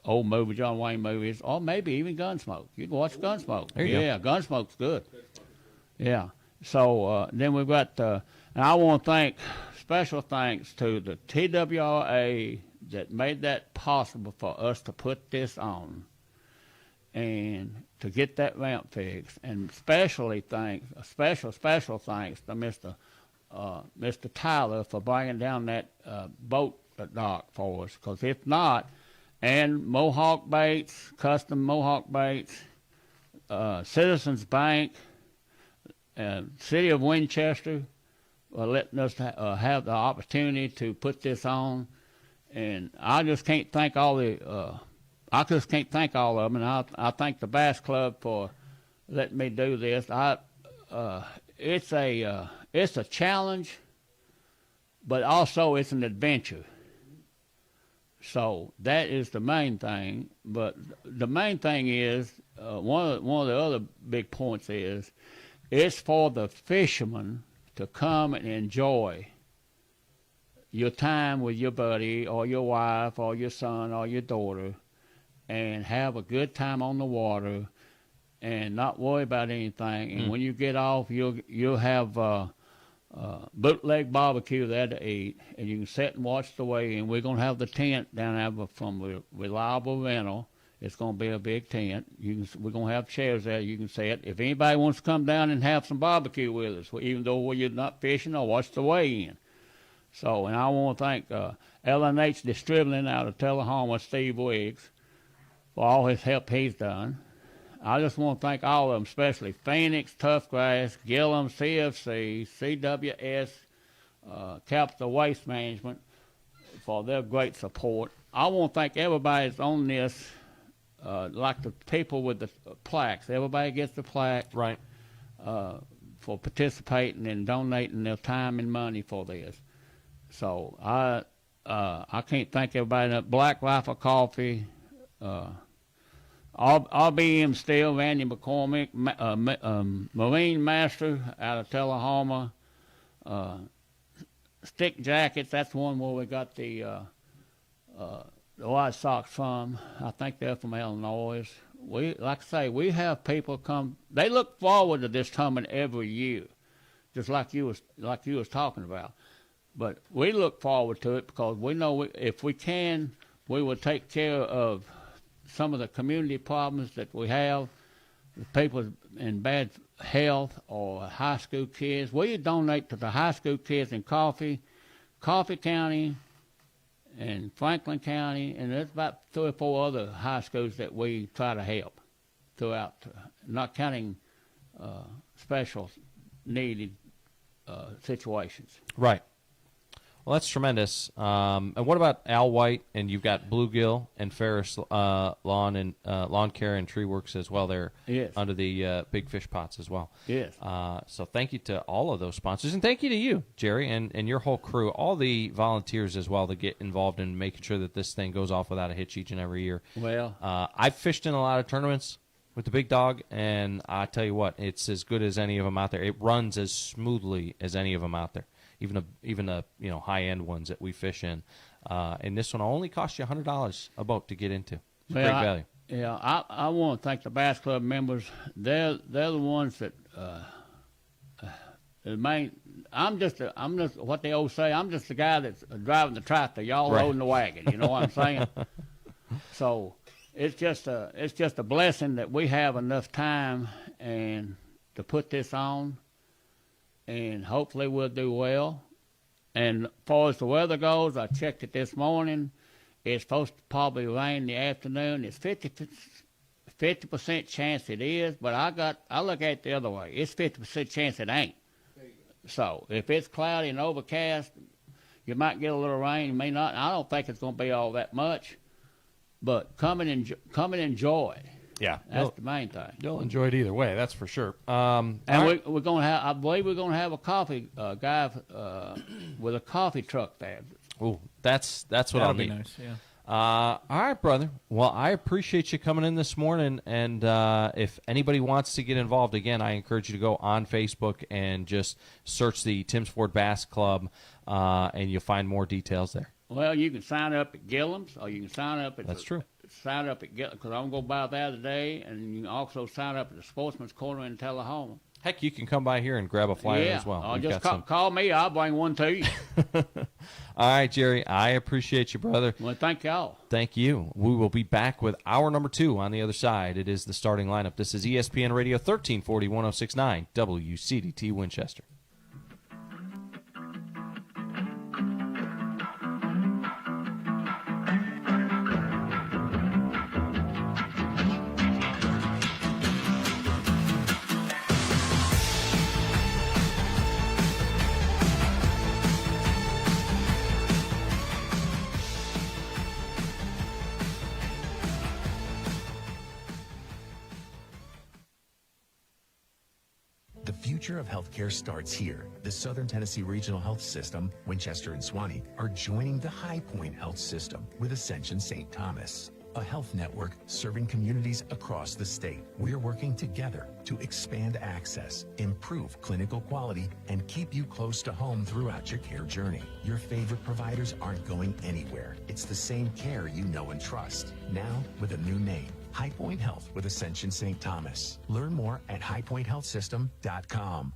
old movie, John Wayne movies, or maybe even Gunsmoke. You can watch Gunsmoke. Yeah, Gunsmoke's good. Yeah. So then we've got, and I want to thank, special thanks to the TWRA that made that possible for us to put this on and to get that ramp fixed. And special thanks to Mr. Tyler for bringing down that boat dock for us. Because if not, and Mohawk Baits, custom Mohawk Baits, Citizens Bank, City of Winchester, letting us have the opportunity to put this on, and I just can't thank all of them. And I thank the Bass Club for letting me do this. It's a challenge, but also it's an adventure. So that is the main thing. But the main thing is one of the other big points is it's for the fishermen to come and enjoy your time with your buddy or your wife or your son or your daughter and have a good time on the water and not worry about anything. And when you get off, you'll have bootleg barbecue there to eat, and you can sit and watch the weigh in. We're going to have the tent down there from Reliable Rental. It's going to be a big tent. We're going to have chairs there you can sit. If anybody wants to come down and have some barbecue with us, even though you're not fishing, or watch the weigh-in. So, and I want to thank L&H Distributing out of Tullahoma, Steve Wiggs, for all his help he's done. I just want to thank all of them, especially Phoenix, Tough Grass, Gillum, CFC, CWS, Capital Waste Management for their great support. I want to thank everybody that's on this, like the people with the plaques. Everybody gets the plaque. Right. For participating and donating their time and money for this. So I can't thank everybody enough. Black Rifle Coffee, RBM Steel, Randy McCormick, Marine Master out of Tullahoma, Stick Jackets, that's one where we got the White Sox from. I think they're from Illinois. Like I say, we have people come. They look forward to this coming every year, just like you was talking about. But we look forward to it because we know if we can, we will take care of some of the community problems that we have, the people in bad health or high school kids. We donate to the high school kids in Coffee County, and Franklin County, and there's about 3 or 4 other high schools that we try to help throughout, not counting special needed situations. Right. Well, that's tremendous. And what about Al White? And you've got Bluegill and Ferris Lawn and Lawn Care and Tree Works as well there. Yes. Under the Big Fish Pots as well. Yes. So thank you to all of those sponsors, and thank you to you, Jerry, and your whole crew, all the volunteers as well that get involved in making sure that this thing goes off without a hitch each and every year. Well, I've fished in a lot of tournaments with the big dog, and I tell you what, it's as good as any of them out there. It runs as smoothly as any of them out there. Even the high end ones that we fish in, and this one will only cost you $100 a boat to get into. It's great value. I want to thank the Bass Club members. They're the ones that the main. I'm just what they always say. I'm just the guy that's driving the tractor. Y'all loading the wagon. You know what I'm saying? So it's just a blessing that we have enough time and to put this on. And hopefully we'll do well. And as far as the weather goes, I checked it this morning. It's supposed to probably rain in the afternoon. It's 50% chance it is, but I look at it the other way. It's 50% chance it ain't. So if it's cloudy and overcast, you might get a little rain. You may not. I don't think it's going to be all that much. But come and enjoy. Yeah, that's the main thing. You'll enjoy it either way, that's for sure. And we're going to have, I believe we're going to have a coffee guy with a coffee truck there. Ooh, that's what I'll need. Nice, All right, brother. Well, I appreciate you coming in this morning, and if anybody wants to get involved, again, I encourage you to go on Facebook and just search the Tim's Ford Bass Club, and you'll find more details there. Well, you can sign up at Gillum's, or you can sign up at That's true. Sign up at Gillum's, because I'm going to go by there today, and you can also sign up at the Sportsman's Corner in Tullahoma. Heck, you can come by here and grab a flyer as well. Just call me. I'll bring one to you. All right, Jerry. I appreciate you, brother. Well, thank y'all. Thank you. We will be back with hour number 2 on the other side. It is the starting lineup. This is ESPN Radio 1340 1069 WCDT Winchester. The future of healthcare starts here. The Southern Tennessee Regional Health System, Winchester and Suwanee, are joining the High Point Health System with Ascension St. Thomas, a health network serving communities across the state. We're working together to expand access, improve clinical quality, and keep you close to home throughout your care journey. Your favorite providers aren't going anywhere. It's the same care you know and trust, now with a new name. High Point Health with Ascension St. Thomas. Learn more at highpointhealthsystem.com.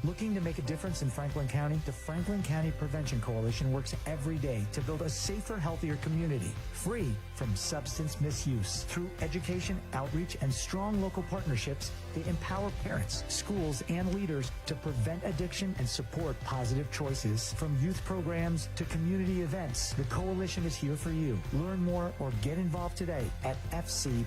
Looking to make a difference in Franklin County? The Franklin County Prevention Coalition works every day to build a safer, healthier community, free from substance misuse. Through education, outreach, and strong local partnerships, they empower parents, schools, and leaders to prevent addiction and support positive choices. From youth programs to community events, the coalition is here for you. Learn more or get involved today at fcpctn.org.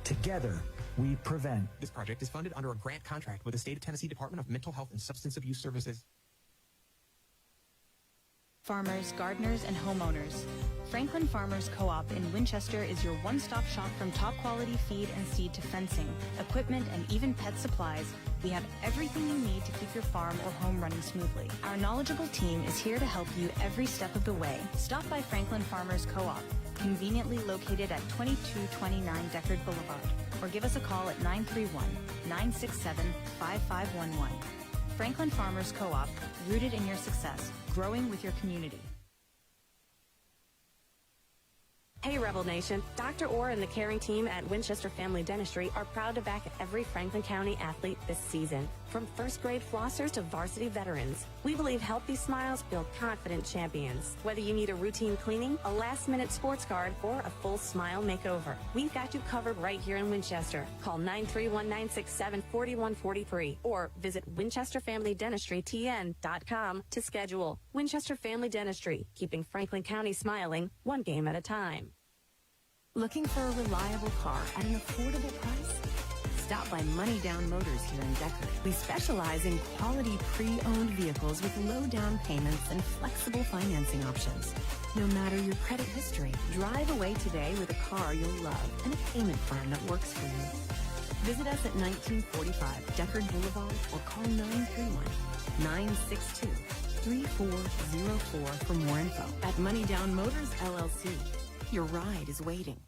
Together, we prevent. This project is funded under a grant contract with the State of Tennessee Department of Mental Health and Substance Abuse Services. Farmers, gardeners, and homeowners. Franklin Farmers Co-op in Winchester is your one-stop shop from top-quality feed and seed to fencing, equipment, and even pet supplies. We have everything you need to keep your farm or home running smoothly. Our knowledgeable team is here to help you every step of the way. Stop by Franklin Farmers Co-op, conveniently located at 2229 Deckard Boulevard, or give us a call at 931-967-5511. Franklin Farmers Co-op, rooted in your success, growing with your community. Hey Rebel Nation, Dr. Orr and the caring team at Winchester Family Dentistry are proud to back every Franklin County athlete this season. From first grade flossers to varsity veterans, we believe healthy smiles build confident champions. Whether you need a routine cleaning, a last minute sports card, or a full smile makeover, we've got you covered right here in Winchester. Call 931-967-4143 or visit WinchesterFamilyDentistryTN.com to schedule. Winchester Family Dentistry, keeping Franklin County smiling one game at a time. Looking for a reliable car at an affordable price? Stop by Money Down Motors here in Deckard. We specialize in quality pre-owned vehicles with low down payments and flexible financing options. No matter your credit history, drive away today with a car you'll love and a payment plan that works for you. Visit us at 1945 Deckard Boulevard or call 931-962-3404 for more info. At Money Down Motors, LLC. Your ride is waiting.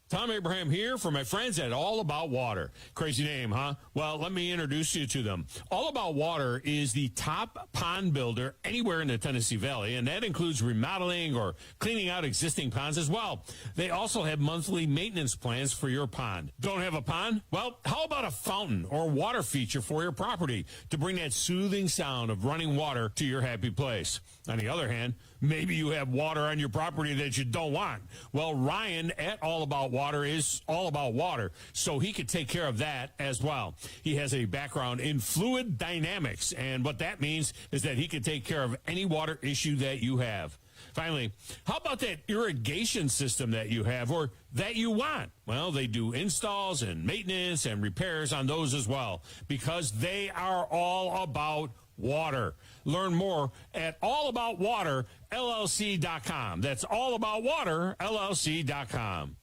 Tom Abraham here for my friends at All About Water. Crazy name, huh? Well, let me introduce you to them. All About Water is the top pond builder anywhere in the Tennessee Valley, and that includes remodeling or cleaning out existing ponds as well. They also have monthly maintenance plans for your pond. Don't have a pond? Well, how about a fountain or water feature for your property to bring that soothing sound of running water to your happy place? On the other hand, maybe you have water on your property that you don't want. Well, Ryan at All About Water is all about water, so he could take care of that as well. He has a background in fluid dynamics, and what that means is that he could take care of any water issue that you have. Finally, how about that irrigation system that you have or that you want? Well, they do installs and maintenance and repairs on those as well because they are all about water. Learn more at allaboutwaterllc.com. That's allaboutwaterllc.com.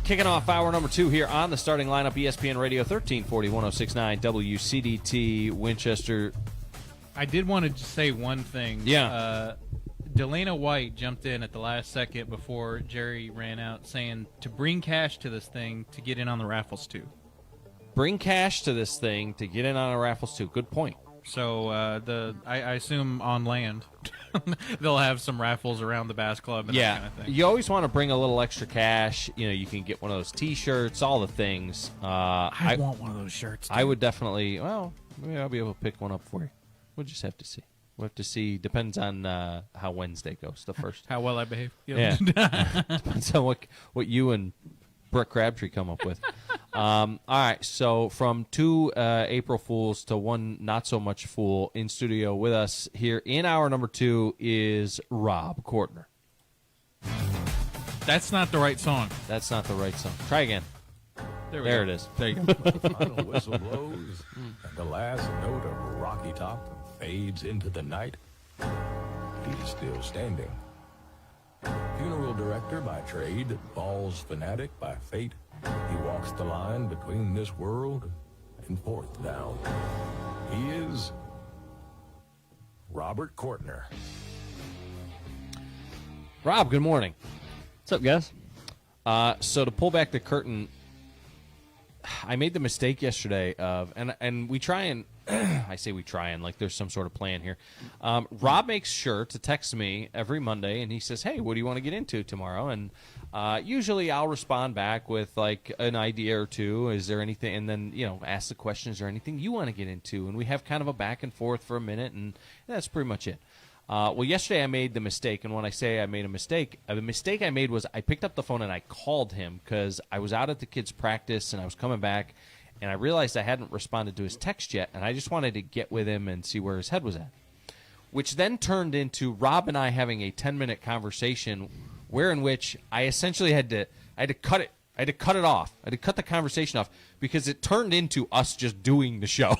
Kicking off hour number 2 here on the starting lineup, ESPN Radio 1340 1069 WCDT Winchester. I did want to just say one thing. Yeah. Delana White jumped in at the last second before Jerry ran out, saying to bring cash to this thing to get in on the raffles too. Bring cash to this thing to get in on the raffles too. Good point. So I assume on land they'll have some raffles around the bass club and that kind of thing. You always want to bring a little extra cash. You know, you can get one of those T-shirts, all the things. I want one of those shirts. I would definitely. Well, maybe I'll be able to pick one up for you. We'll just have to see. We'll have to see. Depends on how Wednesday goes. The first. How well I behave. Yeah. Depends on what you and Brett Crabtree come up with. All right, so from 2 April Fools to 1 not so much fool, in studio with us here in hour number 2 is Rob Kortner. That's not the right song. That's not the right song. Try again. There it is. There you go. The final whistle blows, and the last note of Rocky Top fades into the night. He's still standing. Funeral director by trade, balls fanatic by fate. He walks the line between this world and fourth down. He is Robert Kortner. Rob, good morning. What's up, guys? So to pull back the curtain, I made the mistake yesterday of, and we try and, I say we try and, like there's some sort of plan here. Rob makes sure to text me every Monday, and he says, hey, what do you want to get into tomorrow? And usually I'll respond back with, like, an idea or two. Is there anything? And then, ask the question, is there anything you want to get into? And we have kind of a back and forth for a minute, and that's pretty much it. Well, yesterday I made the mistake, and when I say I made a mistake I made was I picked up the phone and I called him because I was out at the kids' practice and I was coming back, and I realized I hadn't responded to his text yet, and I just wanted to get with him and see where his head was at, which then turned into Rob and I having a 10-minute conversation in which I essentially had to cut it. I had to cut it off. I had to cut the conversation off because it turned into us just doing the show.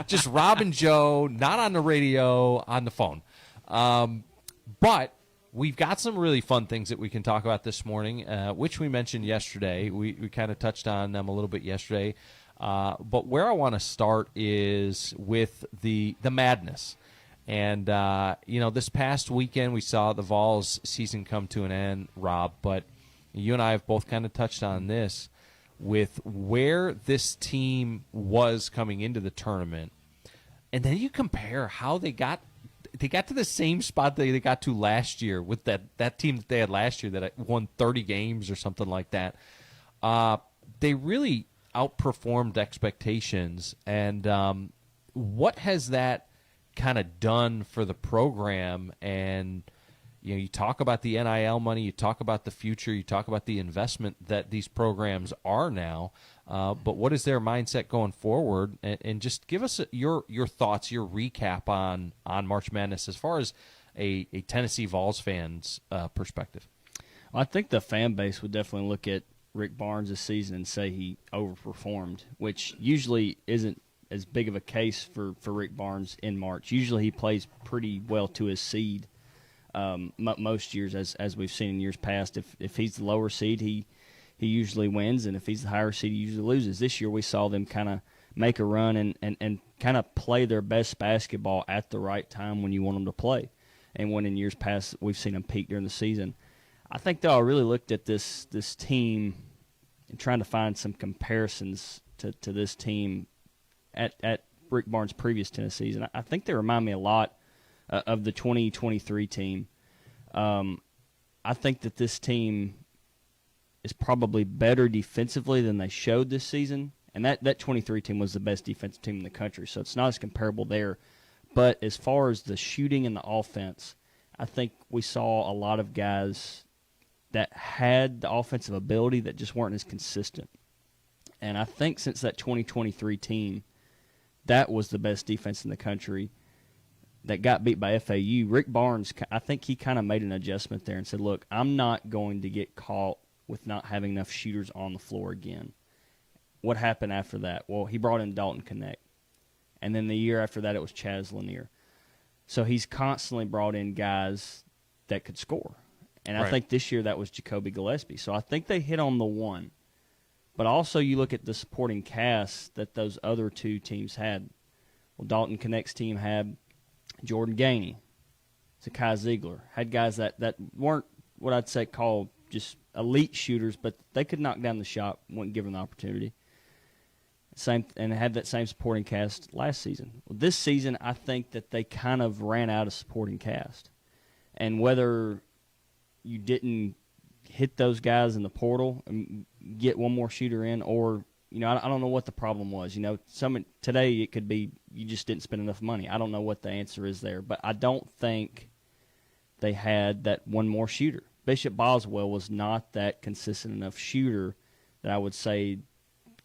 just Rob and Joe, not on the radio, on the phone. But we've got some really fun things that we can talk about this morning, which we mentioned yesterday. We kind of touched on them a little bit yesterday. But where I want to start is with the madness. And, this past weekend we saw the Vols season come to an end, Rob, but you and I have both kind of touched on this with where this team was coming into the tournament. And then you compare how they got to the same spot that they got to last year with that team that they had last year that won 30 games or something like that. They really outperformed expectations. And what has that kind of done for the program? And you talk about the NIL money, you talk about the future, you talk about the investment that these programs are now, but what is their mindset going forward? And just give us your thoughts, your recap on March Madness as far as a Tennessee Vols fan's perspective. Well, I think the fan base would definitely look at Rick Barnes this season and say he overperformed, which usually isn't as big of a case for Rick Barnes in March. Usually he plays pretty well to his seed. Most years, as we've seen in years past, if he's the lower seed, he usually wins, and if he's the higher seed, he usually loses. This year we saw them kind of make a run and kind of play their best basketball at the right time when you want them to play. And when in years past we've seen them peak during the season. I think, though, I really looked at this team and trying to find some comparisons to this team at Rick Barnes' previous Tennessees, and I think they remind me a lot of the 2023 team. I think that this team is probably better defensively than they showed this season, and that 23 team was the best defensive team in the country, so it's not as comparable there. But as far as the shooting and the offense, I think we saw a lot of guys that had the offensive ability that just weren't as consistent. And I think since that 2023 team, that was the best defense in the country that got beat by FAU. Rick Barnes, I think he kind of made an adjustment there and said, look, I'm not going to get caught with not having enough shooters on the floor again. What happened after that? Well, he brought in Dalton Connect. And then the year after that, it was Chaz Lanier. So he's constantly brought in guys that could score. And I think this year that was Jacoby Gillespie. So I think they hit on the one. But also you look at the supporting cast that those other two teams had. Well, Dalton Connect's team had Jordan Gainey, Zakai Ziegler, had guys that weren't what I'd say called just elite shooters, but they could knock down the shot, weren't given the opportunity. And had that same supporting cast last season. Well, this season, I think that they kind of ran out of supporting cast. And whether you didn't hit those guys in the portal and get one more shooter in, or, you know, I don't know what the problem was. You know, today it could be you just didn't spend enough money. I don't know what the answer is there. But I don't think they had that one more shooter. Bishop Boswell was not that consistent enough shooter that I would say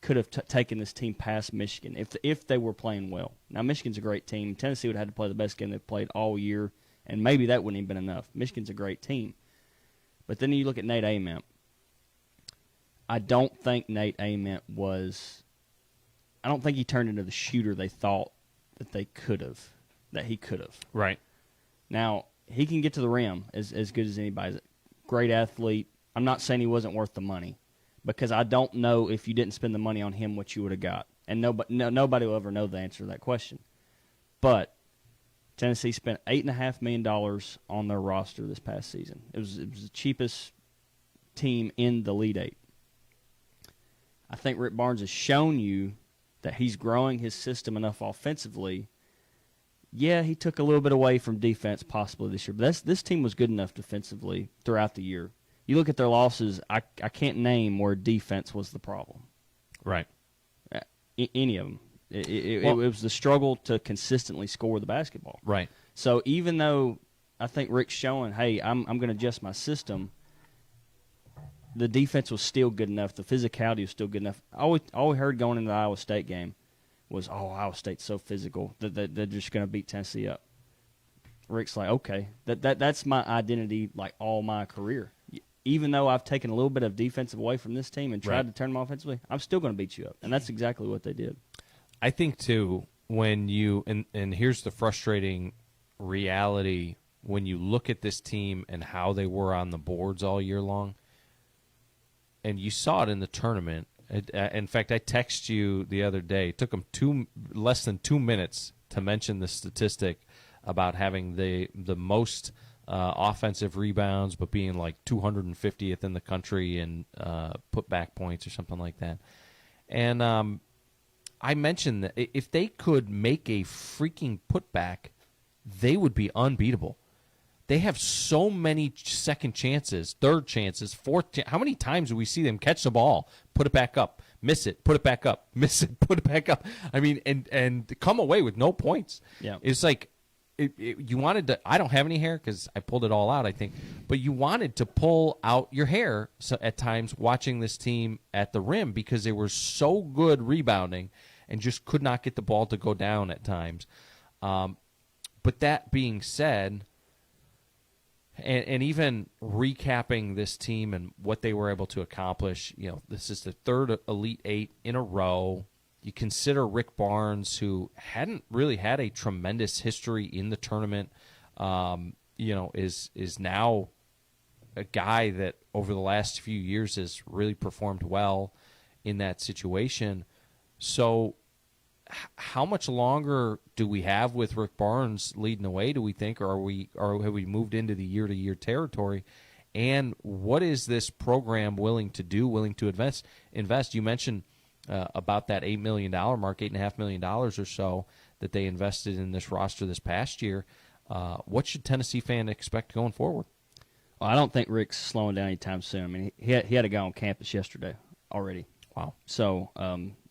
could have taken this team past Michigan if they were playing well. Now, Michigan's a great team. Tennessee would have had to play the best game they've played all year, and maybe that wouldn't have been enough. Michigan's a great team. But then you look at Nate Ament. I don't think Nate Ament I don't think he turned into the shooter they thought that he could have. Right. Now, he can get to the rim as good as anybody. He's a great athlete. I'm not saying he wasn't worth the money, because I don't know if you didn't spend the money on him what you would have got. And nobody will ever know the answer to that question. But Tennessee spent $8.5 million on their roster this past season. It was the cheapest team in the Elite Eight. I think Rick Barnes has shown you that he's growing his system enough offensively. Yeah, he took a little bit away from defense possibly this year, but this team was good enough defensively throughout the year. You look at their losses, I can't name where defense was the problem. Right. Any of them. It was the struggle to consistently score the basketball. Right. So even though I think Rick's showing, hey, I'm going to adjust my system, the defense was still good enough. The physicality was still good enough. All we heard going into the Iowa State game was, Iowa State's so physical that they're just going to beat Tennessee up. Rick's like, okay, that's my identity like all my career. Even though I've taken a little bit of defensive away from this team and tried to turn them offensively, I'm still going to beat you up. And that's exactly what they did. I think, too, when you and here's the frustrating reality, when you look at this team and how they were on the boards all year long, and you saw it in the tournament. In fact, I texted you the other day. It took them less than 2 minutes to mention the statistic about having the most offensive rebounds, but being like 250th in the country in putback points or something like that. And I mentioned that if they could make a freaking putback, they would be unbeatable. They have so many second chances, third chances, fourth. How many times do we see them catch the ball, put it back up, miss it, put it back up, miss it, put it back up? I mean, and come away with no points. Yeah, it's like you wanted to. I don't have any hair because I pulled it all out, I think. But you wanted to pull out your hair at times watching this team at the rim because they were so good rebounding and just could not get the ball to go down at times. But that being said. And even recapping this team and what they were able to accomplish, this is the third Elite Eight in a row. You consider Rick Barnes, who hadn't really had a tremendous history in the tournament, is now a guy that over the last few years has really performed well in that situation. So how much longer do we have with Rick Barnes leading the way, do we think, or have we moved into the year-to-year territory? And what is this program willing to do, willing to invest? You mentioned about that $8 million mark, $8.5 million or so that they invested in this roster this past year. What should Tennessee fan expect going forward? Well, I don't think Rick's slowing down anytime soon. I mean, he had a guy on campus yesterday already. Wow. So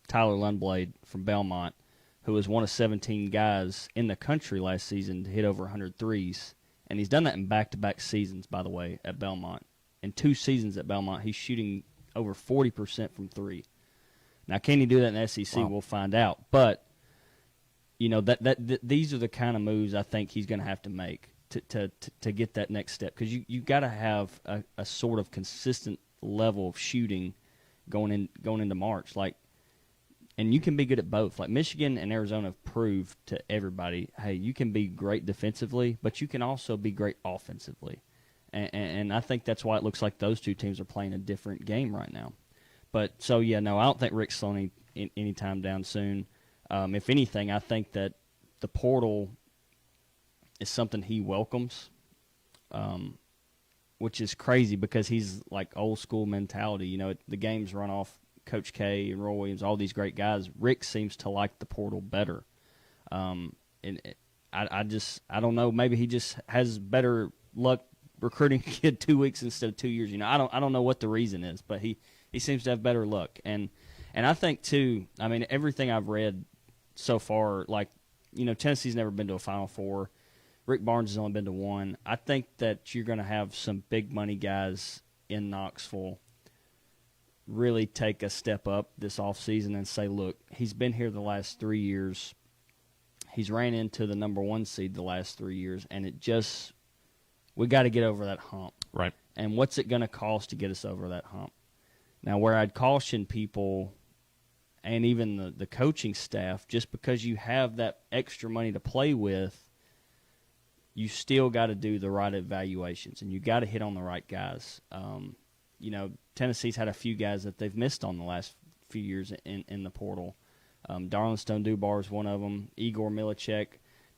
Tyler Lundblade from Belmont, who was one of 17 guys in the country last season to hit over 100 threes, And he's done that in back-to-back seasons, by the way, at Belmont. In 2 seasons at Belmont, he's shooting over 40% from 3. Now, can he do that in the SEC? Wow. We'll find out. But, you know, these are the kind of moves I think he's going to have to make to get that next step. Because you got to have a sort of consistent level of shooting going into March. Like, and you can be good at both. Like Michigan and Arizona have proved to everybody, hey, you can be great defensively, but you can also be great offensively. And I think that's why it looks like those 2 teams are playing a different game right now. But, so, yeah, no, I don't think Rick's slowing any time down soon. If anything, I think that the portal is something he welcomes, which is crazy because he's like old-school mentality. You know, the game's run off Coach K and Roy Williams, all these great guys. Rick seems to like the portal better. And I don't know. Maybe he just has better luck recruiting a kid 2 weeks instead of 2 years. You know, I don't know what the reason is, but he seems to have better luck. And I think too. I mean, everything I've read so far, like, you know, Tennessee's never been to a Final Four. Rick Barnes has only been to 1. I think that you're going to have some big money guys in Knoxville really take a step up this offseason and say, look, he's been here the last 3 years. He's ran into the number 1 seed the last 3 years, and we got to get over that hump. Right. And what's it going to cost to get us over that hump? Now, where I'd caution people and even the coaching staff, just because you have that extra money to play with, you still got to do the right evaluations, and you got to hit on the right guys. You know, Tennessee's had a few guys that they've missed on the last few years in the portal. Darlington Dubar is one of them. Igor Milicek.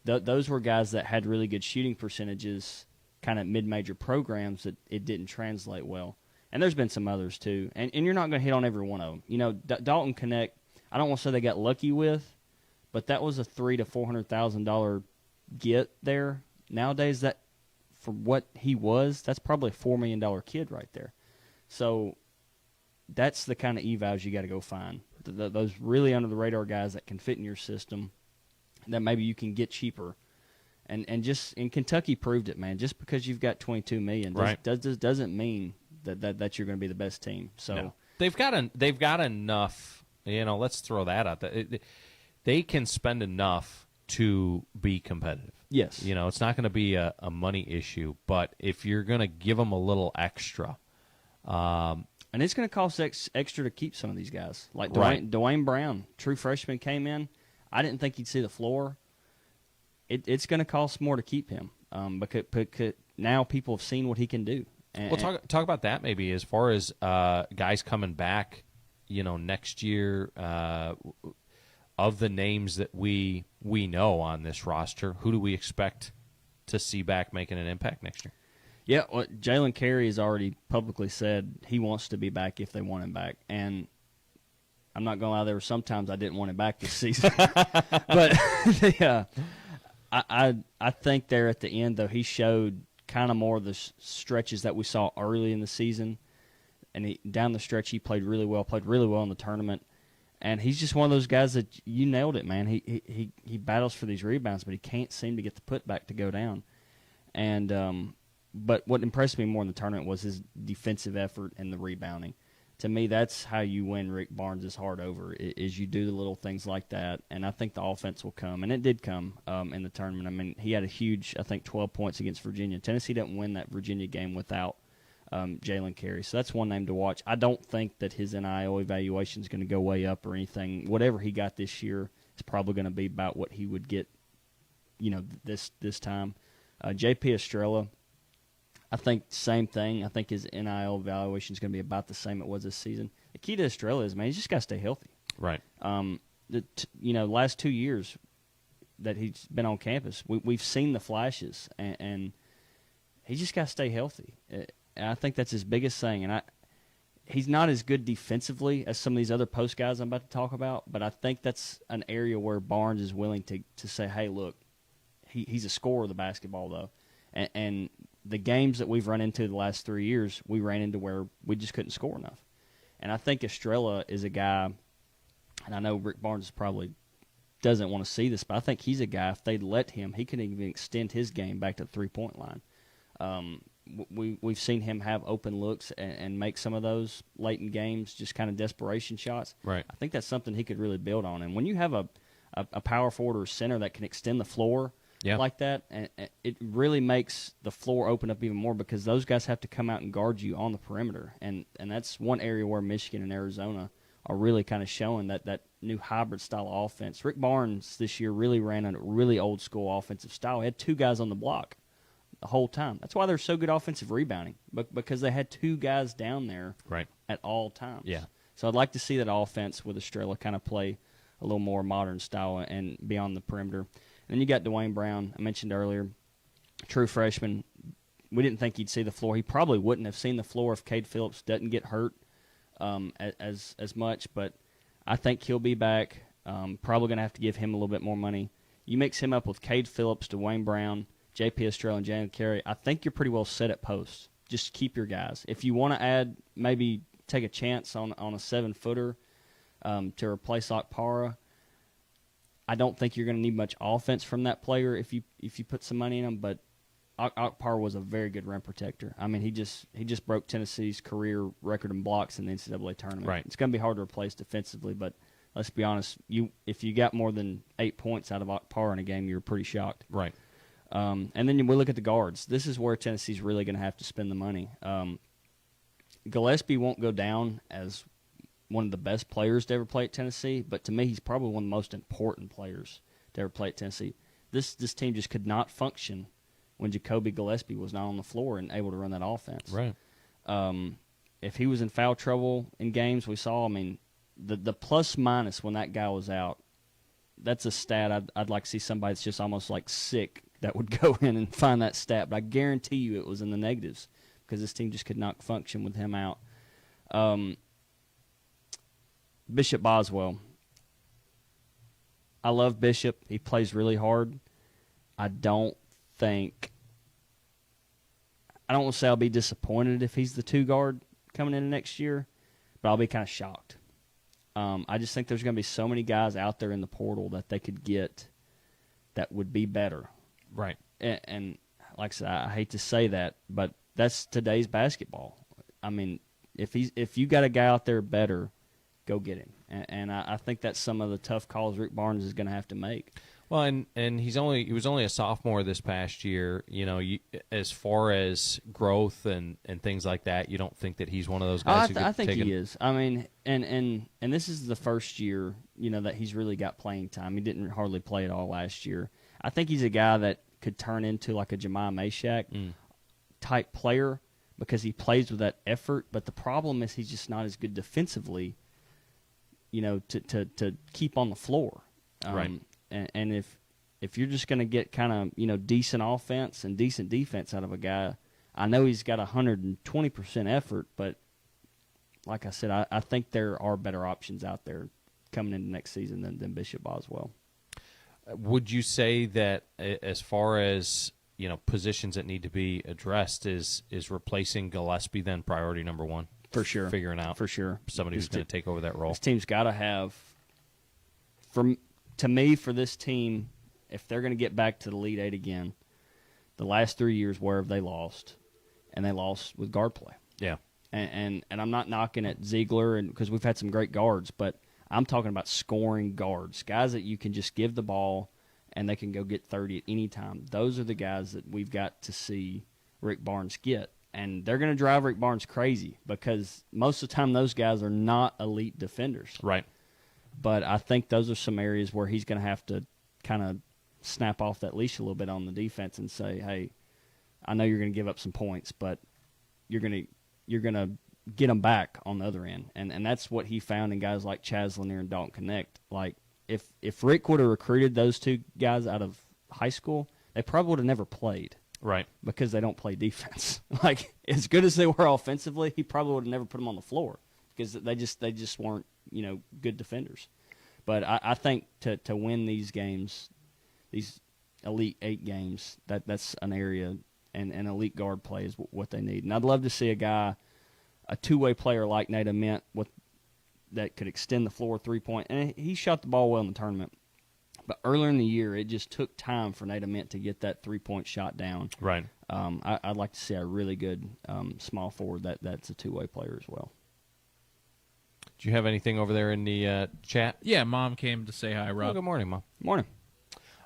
Those were guys that had really good shooting percentages, kind of mid-major programs that it didn't translate well. And there's been some others too. And you're not going to hit on every one of them. You know, Dalton Connect, I don't want to say they got lucky with, but that was a $300,000 to $400,000 get there. Nowadays, that for what he was, that's probably a $4 million kid right there. So that's the kind of evals you got to go find. Those really under-the-radar guys that can fit in your system that maybe you can get cheaper. And just in Kentucky proved it, man. Just because you've got $22 million doesn't mean that you're going to be the best team. So no. They've got enough. You know, let's throw that out there. They can spend enough to be competitive. Yes. You know, it's not going to be a money issue, but if you're going to give them a little extra. And it's going to cost extra to keep some of these guys. Like Right. Dwayne Brown, true freshman, came in. I didn't think he'd see the floor. It's going to cost more to keep him because now people have seen what he can do. Well, talk about that maybe as far as guys coming back, you know, next year. Of the names that we know on this roster, who do we expect to see back making an impact next year? Yeah, well, Jalen Carey has already publicly said he wants to be back if they want him back. And I'm not going to lie, there were sometimes I didn't want him back this season. But yeah, I think there at the end, though, he showed kind of more of the stretches that we saw early in the season. And down the stretch, he played really well in the tournament. And he's just one of those guys that you nailed it, man. He battles for these rebounds, but he can't seem to get the putback to go down. And but what impressed me more in the tournament was his defensive effort and the rebounding. To me, that's how you win Rick Barnes' heart over, is you do the little things like that. And I think the offense will come, and it did come in the tournament. I mean, he had a huge, I think, 12 points against Virginia. Tennessee didn't win that Virginia game without Jalen Carey. So that's one name to watch. I don't think that his NIL evaluation is going to go way up or anything. Whatever he got this year is probably going to be about what he would get, you know, this time. J.P. Estrella, I think same thing. I think his NIL evaluation is going to be about the same it was this season. The key to Estrella is, man, he's just got to stay healthy. Right. Last 2 years that he's been on campus, we've seen the flashes, and he just got to stay healthy. I think that's his biggest thing. And he's not as good defensively as some of these other post guys I'm about to talk about, but I think that's an area where Barnes is willing to say, hey, look, he's a scorer of the basketball, though. And the games that we've run into the last 3 years, we ran into where we just couldn't score enough. And I think Estrella is a guy, and I know Rick Barnes is probably doesn't want to see this, but I think he's a guy, if they'd let him, he can even extend his game back to the three-point line. We've seen him have open looks and make some of those late in games, just kind of desperation shots. Right. I think that's something he could really build on. And when you have a power forward or center that can extend the floor like that, and it really makes the floor open up even more, because those guys have to come out and guard you on the perimeter. And that's one area where Michigan and Arizona are really kind of showing that new hybrid style of offense. Rick Barnes this year really ran a really old school offensive style. He had two guys on the block the whole time. That's why they're so good offensive rebounding, because they had two guys down there at all times. Yeah. So I'd like to see that offense with Estrella kind of play a little more modern style and beyond the perimeter. And then you got Dwayne Brown, I mentioned earlier, true freshman. We didn't think he'd see the floor. He probably wouldn't have seen the floor if Cade Phillips doesn't get hurt as much, but I think he'll be back. Probably going to have to give him a little bit more money. You mix him up with Cade Phillips, Dwayne Brown, J.P. Estrella, and Jalen Carey, I think you're pretty well set at post. Just keep your guys. If you want to add, maybe take a chance on a 7-footer to replace Okpara, I don't think you're going to need much offense from that player if you put some money in him, but Okpara was a very good rim protector. I mean, he just broke Tennessee's career record in blocks in the NCAA tournament. Right. It's going to be hard to replace defensively, but let's be honest, if you got more than 8 points out of Okpara in a game, you're pretty shocked. Right. And then we look at the guards. This is where Tennessee's really going to have to spend the money. Gillespie won't go down as one of the best players to ever play at Tennessee, but to me, he's probably one of the most important players to ever play at Tennessee. This team just could not function when Jacoby Gillespie was not on the floor and able to run that offense. Right. If he was in foul trouble in games, we saw, I mean, the plus-minus when that guy was out, that's a stat I'd like to see somebody that's just almost like sick that would go in and find that stat. But I guarantee you it was in the negatives because this team just could not function with him out. Bishop Boswell. I love Bishop. He plays really hard. I don't want to say I'll be disappointed if he's the 2 guard coming into next year, but I'll be kind of shocked. I just think there's going to be so many guys out there in the portal that they could get that would be better. Right. And like I said, I hate to say that, but that's today's basketball. I mean, if you got a guy out there better, go get him. And I think that's some of the tough calls Rick Barnes is going to have to make. Well, and he was only a sophomore this past year. You know, as far as growth and things like that, you don't think that he's one of those guys. I think he is. I mean, and this is the first year, you know, that he's really got playing time. He didn't hardly play at all last year. I think he's a guy that could turn into like a Jemiah Mashak type player because he plays with that effort. But the problem is he's just not as good defensively, you know, to keep on the floor. Right. And if you're just going to get kind of, you know, decent offense and decent defense out of a guy, I know he's got 120% effort, but like I said, I think there are better options out there coming into next season than Bishop Boswell. Would you say that as far as, you know, positions that need to be addressed, is replacing Gillespie then priority number one? For sure. Figuring out for sure somebody who's going to take over that role. This team's got to have, to me, for this team, if they're going to get back to the Elite Eight again, the last 3 years, where have they lost? And they lost with guard play. Yeah. And I'm not knocking at Ziegler because we've had some great guards, but I'm talking about scoring guards, guys that you can just give the ball and they can go get 30 at any time. Those are the guys that we've got to see Rick Barnes get. And they're going to drive Rick Barnes crazy because most of the time those guys are not elite defenders. Right. But I think those are some areas where he's going to have to kind of snap off that leash a little bit on the defense and say, hey, I know you're going to give up some points, but you're going to get them back on the other end. And that's what he found in guys like Chaz Lanier and Dalton Connect. Like, if Rick would have recruited those two guys out of high school, they probably would have never played. Right. Because they don't play defense. Like, as good as they were offensively, he probably would have never put them on the floor because they just weren't, you know, good defenders. But I think to win these games, these Elite Eight games, that's an area, and elite guard play is what they need. And I'd love to see a two-way player like Nate Ament that could extend the floor 3-point. And he shot the ball well in the tournament. But earlier in the year, it just took time for Nate Ament to get that three-point shot down. Right. I'd like to see a really good small forward that's a two-way player as well. Do you have anything over there in the chat? Yeah, Mom came to say hi, Rob. Oh, good morning, Mom. Morning.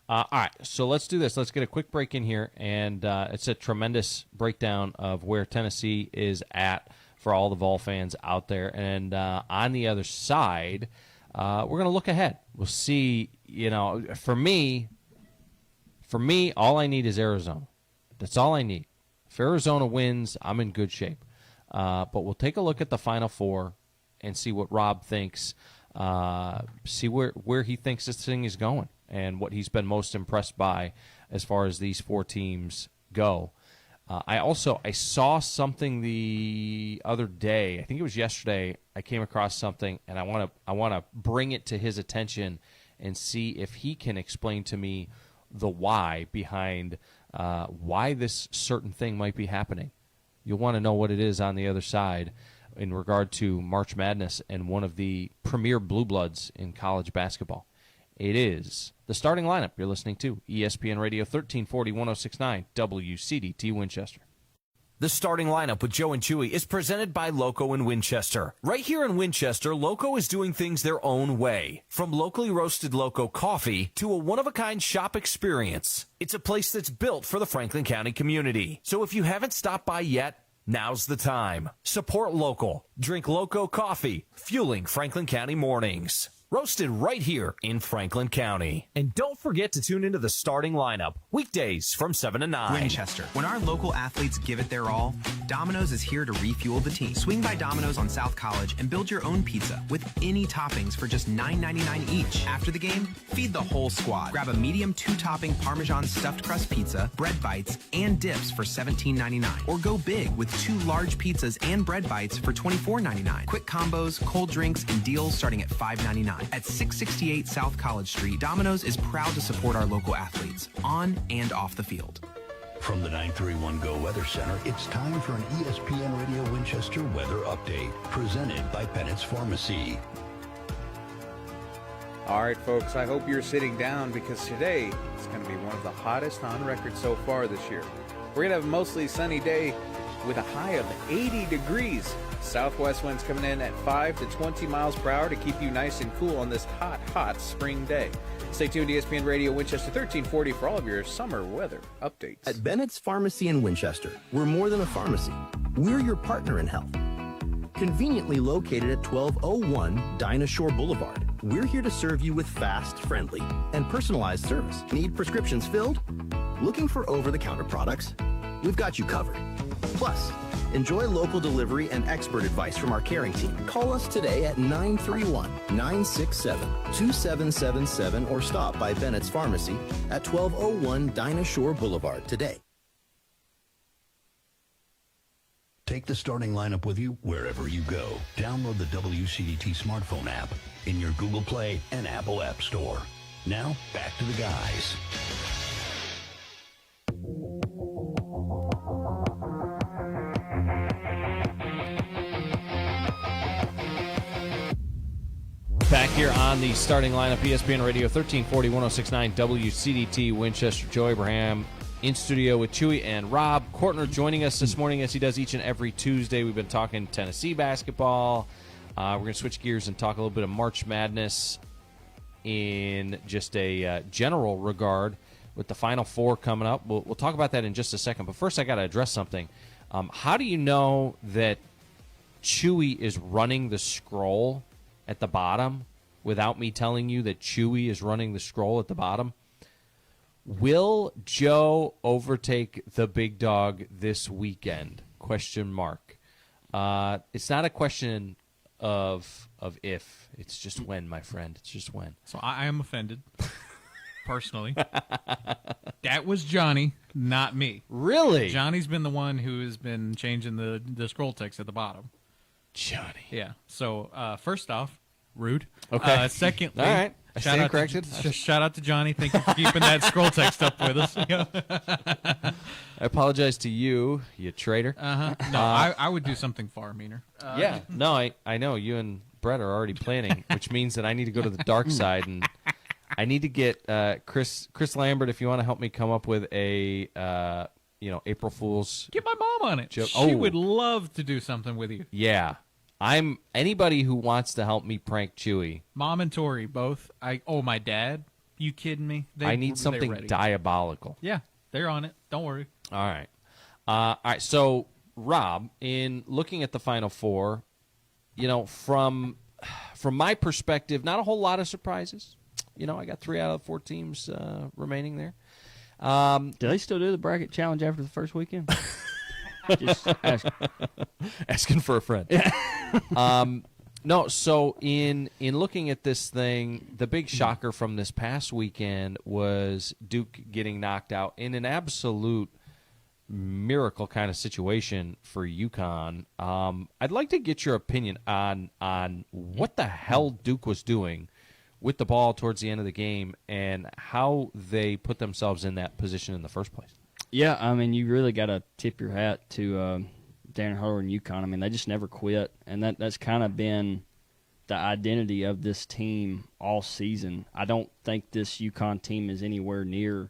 All right, so let's do this. Let's get a quick break in here, and it's a tremendous breakdown of where Tennessee is at for all the Vol fans out there. And on the other side, we're going to look ahead. We'll see, for me, all I need is Arizona. That's all I need. If Arizona wins, I'm in good shape. But we'll take a look at the Final Four and see what Rob thinks, see where he thinks this thing is going and what he's been most impressed by as far as these four teams go. I saw something the other day. I think it was yesterday. I came across something, and I want to bring it to his attention and see if he can explain to me the why behind why this certain thing might be happening. You'll want to know what it is on the other side in regard to March Madness and one of the premier blue bloods in college basketball. It is the starting lineup. You're listening to ESPN Radio 1340 1069 WCDT Winchester. The starting lineup with Joe and Chewy is presented by Loco in Winchester. Right here in Winchester, Loco is doing things their own way. From locally roasted Loco coffee to a one-of-a-kind shop experience. It's a place that's built for the Franklin County community. So if you haven't stopped by yet, now's the time. Support local. Drink Loco coffee, fueling Franklin County mornings. Roasted right here in Franklin County. And don't forget to tune into the starting lineup, weekdays from 7 to 9. Winchester. When our local athletes give it their all, Domino's is here to refuel the team. Swing by Domino's on South College and build your own pizza with any toppings for just $9.99 each. After the game, feed the whole squad. Grab a medium 2-topping Parmesan stuffed crust pizza, bread bites, and dips for $17.99. Or go big with 2 large pizzas and bread bites for $24.99. Quick combos, cold drinks, and deals starting at $5.99. At 668 South College Street, Domino's is proud to support our local athletes, on and off the field. From the 931 Go Weather Center, it's time for an ESPN Radio Winchester weather update, presented by Bennett's Pharmacy. All right, folks, I hope you're sitting down because today is going to be one of the hottest on record so far this year. We're going to have a mostly sunny day with a high of 80 degrees. Southwest winds coming in at 5 to 20 miles per hour to keep you nice and cool on this hot spring day. Stay tuned to ESPN Radio Winchester 1340 for all of your summer weather updates. At Bennett's Pharmacy in Winchester, we're more than a pharmacy. We're your partner in health. Conveniently located at 1201 Dinah Shore Boulevard, we're here to serve you with fast, friendly, and personalized service. Need prescriptions filled? Looking for over-the-counter products? We've got you covered. Plus, enjoy local delivery and expert advice from our caring team. Call us today at 931-967-2777 or stop by Bennett's Pharmacy at 1201 Dinah Shore Boulevard today. Take the starting lineup with you wherever you go. Download the WCDT smartphone app in your Google Play and Apple App Store. Now, back to the guys. Back here on the starting lineup, ESPN Radio 1340 1069 WCDT Winchester. Joe Abraham in studio with Chewy and Rob Kortner joining us this morning as he does each and every Tuesday. We've been talking Tennessee basketball. We're going to switch gears and talk a little bit of March Madness in just a general regard with the Final Four coming up. We'll talk about that in just a second. But first, I got to address something. How do you know that Chewy is running the scroll at the bottom without me telling you that Chewy is running the scroll at the bottom? Will Joe overtake the big dog this weekend? Question mark. It's not a question of if. It's just when, my friend. It's just when. So I am offended, personally. That was Johnny, not me. Really? Johnny's been the one who has been changing the scroll text at the bottom. Johnny. Yeah. So first off, rude. Okay. Secondly, all right. I stand corrected. Shout out to Johnny. Thank you for keeping that scroll text up with us. I apologize to you, you traitor. No, I would do something far meaner. Yeah. No, I know you and Brett are already planning, which means that I need to go to the dark side and I need to get Chris Lambert, if you want to help me come up with a April Fool's. Get my mom on it. joke. She would love to do something with you. Yeah. I'm anybody who wants to help me prank Chewy. Mom and Tori both. My dad. You kidding me? I need something diabolical. Yeah, they're on it. Don't worry. All right. So, Rob, in looking at the Final Four, from my perspective, not a whole lot of surprises. I got 3 out of 4 teams remaining there. Do they still do the bracket challenge after the first weekend? Just asking for a friend. No, so in looking at this thing, the big shocker from this past weekend was Duke getting knocked out in an absolute miracle kind of situation for UConn. I'd like to get your opinion on what the hell Duke was doing with the ball towards the end of the game and how they put themselves in that position in the first place. Yeah, I mean, you really got to tip your hat to Darren Huller and UConn. I mean, they just never quit, and that's kind of been the identity of this team all season. I don't think this UConn team is anywhere near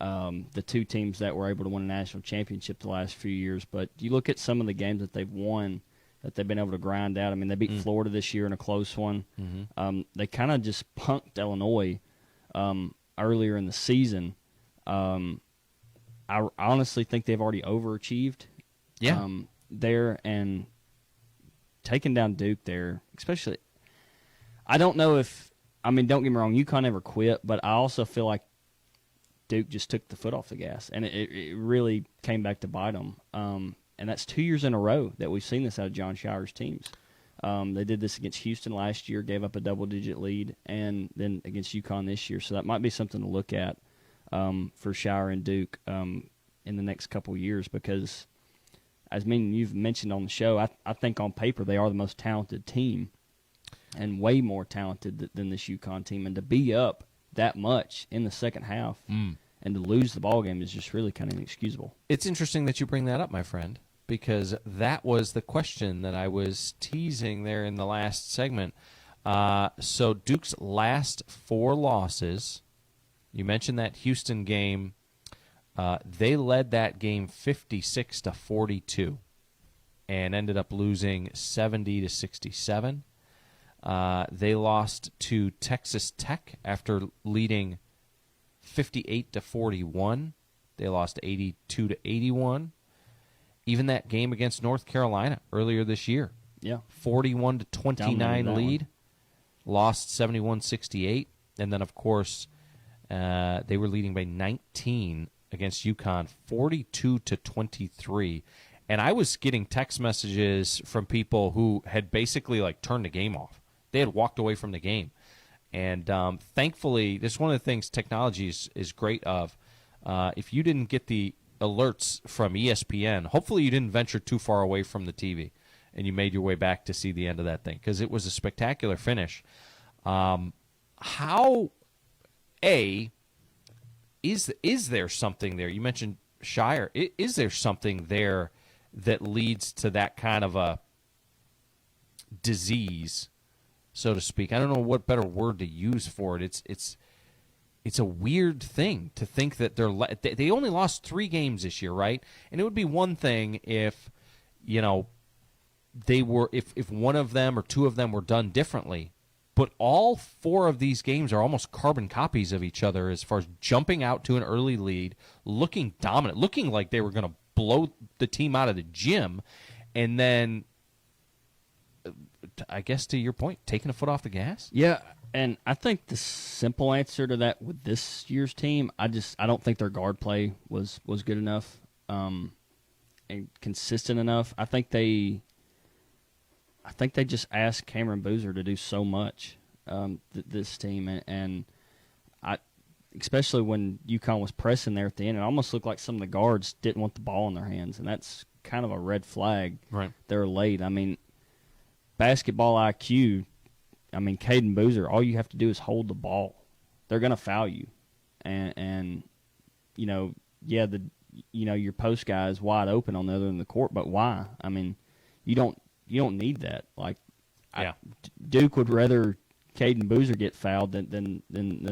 the 2 teams that were able to win a national championship the last few years, but you look at some of the games that they've won that they've been able to grind out. I mean, they beat Florida this year in a close one. Mm-hmm. They kind of just punked Illinois earlier in the season. I honestly think they've already overachieved there, and taking down Duke there, especially, I don't know if, I mean, don't get me wrong, UConn never quit, but I also feel like Duke just took the foot off the gas, and it really came back to bite them. And that's 2 years in a row that we've seen this out of John Shire's teams. They did this against Houston last year, gave up a double-digit lead, and then against UConn this year. So that might be something to look at for Shire and Duke in the next couple years, because, as you've mentioned on the show, I think on paper they are the most talented team and way more talented than this UConn team. And to be up that much in the second half and to lose the ball game is just really kind of inexcusable. It's interesting that you bring that up, my friend, because that was the question that I was teasing there in the last segment. So Duke's last 4 losses, you mentioned that Houston game, they led that game 56-42 and ended up losing 70-67. They lost to Texas Tech after leading 58-41. They lost 82-81. Even that game against North Carolina earlier this year, 41-29 lead, lost 71-68, and then of course they were leading by 19 against UConn, 42-23. And I was getting text messages from people who had basically turned the game off. They had walked away from the game. And thankfully, this is one of the things technology is great of. If you didn't get the alerts from ESPN, hopefully you didn't venture too far away from the TV and you made your way back to see the end of that thing, because it was a spectacular finish. Is there something there? You mentioned Shire. Is there something there that leads to that kind of a disease, so to speak? I don't know what better word to use for it. It's a weird thing to think that they only lost 3 games this year, right? And it would be one thing if they were if one of them or 2 of them were done differently, but all 4 of these games are almost carbon copies of each other as far as jumping out to an early lead, looking dominant, looking like they were going to blow the team out of the gym, and then, I guess to your point, taking a foot off the gas? Yeah, and I think the simple answer to that with this year's team, I don't think their guard play was good enough and consistent enough. I think they just asked Cameron Boozer to do so much, this team, and especially when UConn was pressing there at the end, it almost looked like some of the guards didn't want the ball in their hands, and that's kind of a red flag. Right. They're late. I mean, basketball IQ, Caden Boozer, all you have to do is hold the ball. They're going to foul you. And your post guy is wide open on the other end of the court, but why? You don't need that. Duke would rather Caden Boozer get fouled than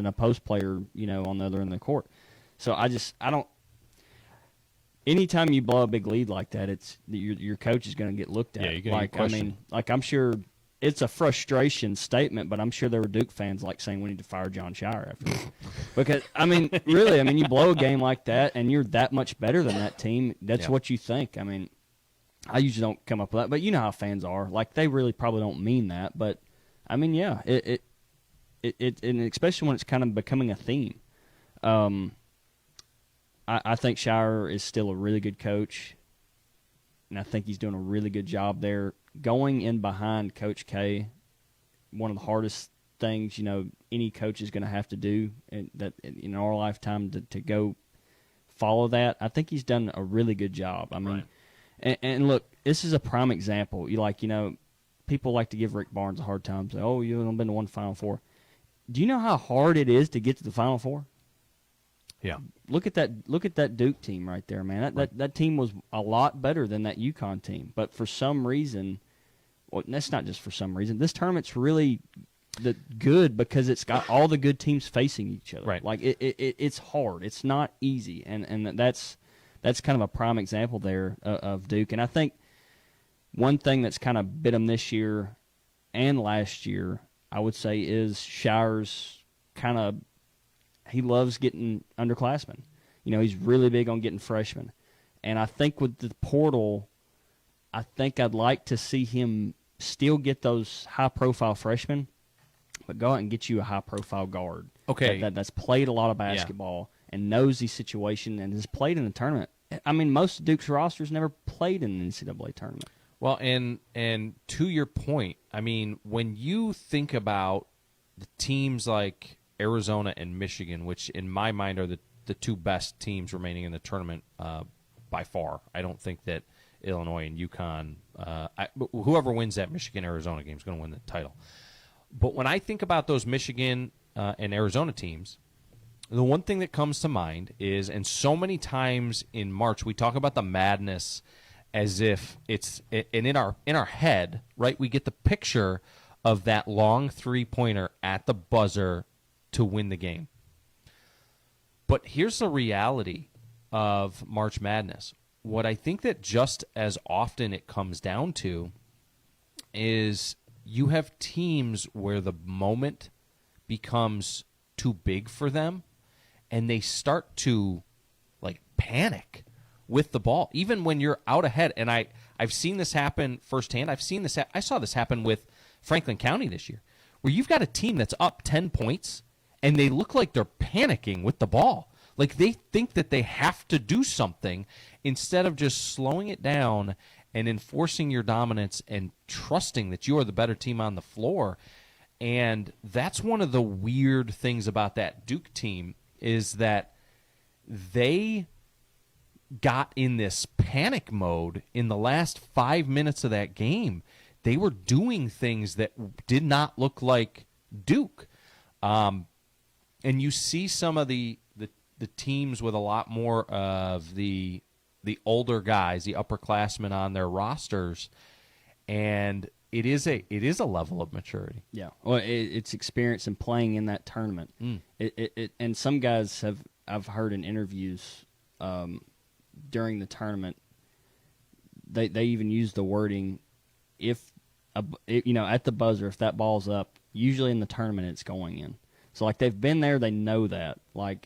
a post player, on the other end of the court. So I don't. Anytime you blow a big lead like that, it's your coach is going to get looked at. Yeah, you're going to get questioned. I'm sure it's a frustration statement, but I'm sure there were Duke fans saying we need to fire John Shire after this. Because really, you blow a game like that, and you're that much better than that team. That's what you think. I usually don't come up with that, but you know how fans are. They really probably don't mean that, but yeah, it and especially when it's kind of becoming a theme. I think Shire is still a really good coach, and I think he's doing a really good job there. Going in behind Coach K, one of the hardest things any coach is going to have to do in our lifetime to go follow that. I think he's done a really good job. Right. And look, this is a prime example. People like to give Rick Barnes a hard time. Say, "Oh, you've only been to one Final Four." Do you know how hard it is to get to the Final Four? Yeah. Look at that Duke team right there, man. That team was a lot better than that UConn team. But for some reason, well, that's not just for some reason. This tournament's really good because it's got all the good teams facing each other. Right. It's hard. It's not easy, and that's kind of a prime example there of Duke. And I think one thing that's kind of bit them this year and last year, I would say, is Shire's kind of. He loves getting underclassmen. He's really big on getting freshmen. And I think with the portal, I think I'd like to see him still get those high-profile freshmen, but go out and get you a high-profile guard. Okay. That's played a lot of basketball and knows the situation and has played in the tournament. Most of Duke's rosters never played in an NCAA tournament. Well, and to your point, when you think about the teams like Arizona and Michigan, which in my mind are the two best teams remaining in the tournament by far. I don't think that Illinois and UConn, whoever wins that Michigan-Arizona game is going to win the title. But when I think about those Michigan and Arizona teams, the one thing that comes to mind is, and so many times in March we talk about the madness as if it's, and in our head, right, we get the picture of that long three-pointer at the buzzer to win the game. But here's the reality of March Madness. What I think that just as often it comes down to is you have teams where the moment becomes too big for them and they start to panic with the ball, even when you're out ahead. And I've seen this happen firsthand. I saw this happen with Franklin County this year, where you've got a team that's up 10 points and they look like they're panicking with the ball. They think that they have to do something instead of just slowing it down and enforcing your dominance and trusting that you are the better team on the floor. And that's one of the weird things about that Duke team is that they got in this panic mode in the last 5 minutes of that game. They were doing things that did not look like Duke. And you see some of the teams with a lot more of the older guys, the upperclassmen on their rosters, and it is a level of maturity. Yeah, well, it's experience in playing in that tournament. And some guys I've heard in interviews during the tournament, they even use the wording, at the buzzer, if that ball's up, usually in the tournament it's going in. So they've been there, they know that,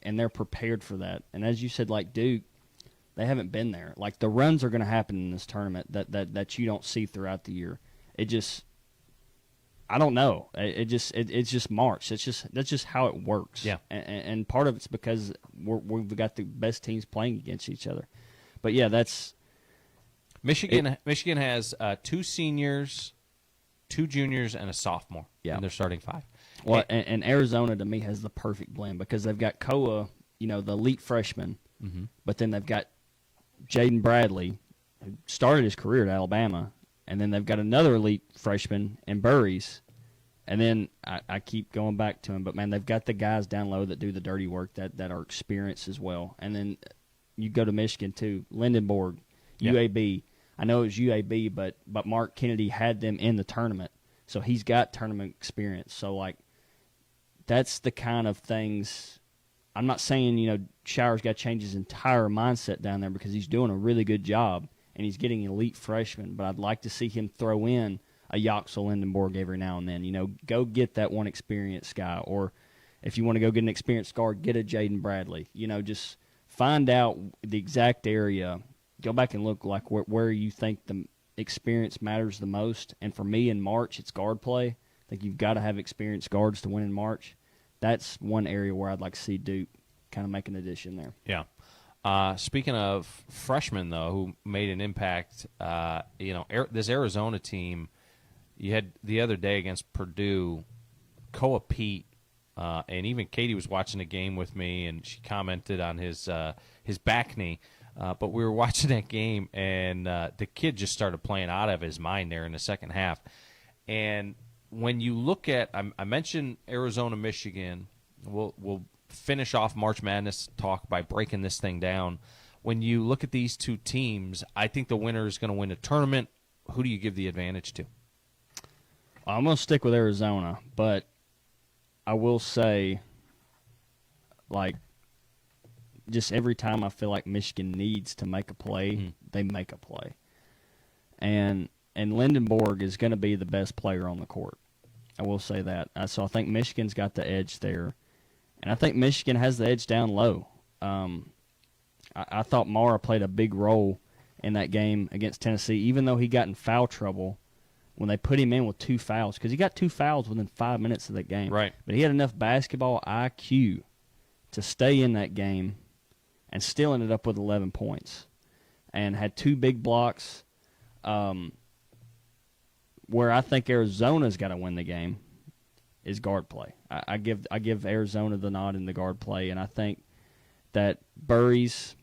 and they're prepared for that. And as you said, Duke, they haven't been there. The runs are going to happen in this tournament that you don't see throughout the year. It just, I don't know. It's just March. That's just how it works. Yeah. And part of it's because we've got the best teams playing against each other. But yeah, that's Michigan. Michigan has 2 seniors, 2 juniors, and a sophomore. Yeah. And they're starting 5. Well, and Arizona, to me, has the perfect blend because they've got Koa, the elite freshman, but then they've got Jaden Bradley, who started his career at Alabama, and then they've got another elite freshman in Burries, and then I keep going back to him, but, man, they've got the guys down low that do the dirty work that are experienced as well. And then you go to Michigan, too, Lindenborg, UAB. I know it was UAB, but Mark Kennedy had them in the tournament, so he's got tournament experience. So, that's the kind of things. I'm not saying, Showers got to change his entire mindset down there because he's doing a really good job and he's getting elite freshmen, but I'd like to see him throw in a Yoxel Lindenborg every now and then. Go get that one experienced guy, or if you want to go get an experienced guard, get a Jaden Bradley. Just find out the exact area. Go back and look like where you think the experience matters the most. And for me in March, it's guard play. I think you've got to have experienced guards to win in March. That's one area where I'd like to see Duke kind of make an addition there. Yeah. Speaking of freshmen, though, who made an impact, this Arizona team, you had the other day against Purdue, Koa Pete, and even Katie was watching a game with me, and she commented on his back knee. But we were watching that game, and the kid just started playing out of his mind there in the second half. And when you look at, I mentioned Arizona, Michigan. We'll finish off March Madness talk by breaking this thing down. When you look at these two teams, I think the winner is going to win a tournament. Who do you give the advantage to? I'm going to stick with Arizona, but I will say, just every time I feel like Michigan needs to make a play, they make a play. And Lindenborg is going to be the best player on the court. I will say that. So I think Michigan's got the edge there. And I think Michigan has the edge down low. I thought Mara played a big role in that game against Tennessee, even though he got in foul trouble when they put him in with 2 fouls, because he got 2 fouls within 5 minutes of that game. Right. But he had enough basketball IQ to stay in that game and still ended up with 11 points and had 2 big blocks. Where I think Arizona's got to win the game is guard play. I give Arizona the nod in the guard play, and I think that Burries,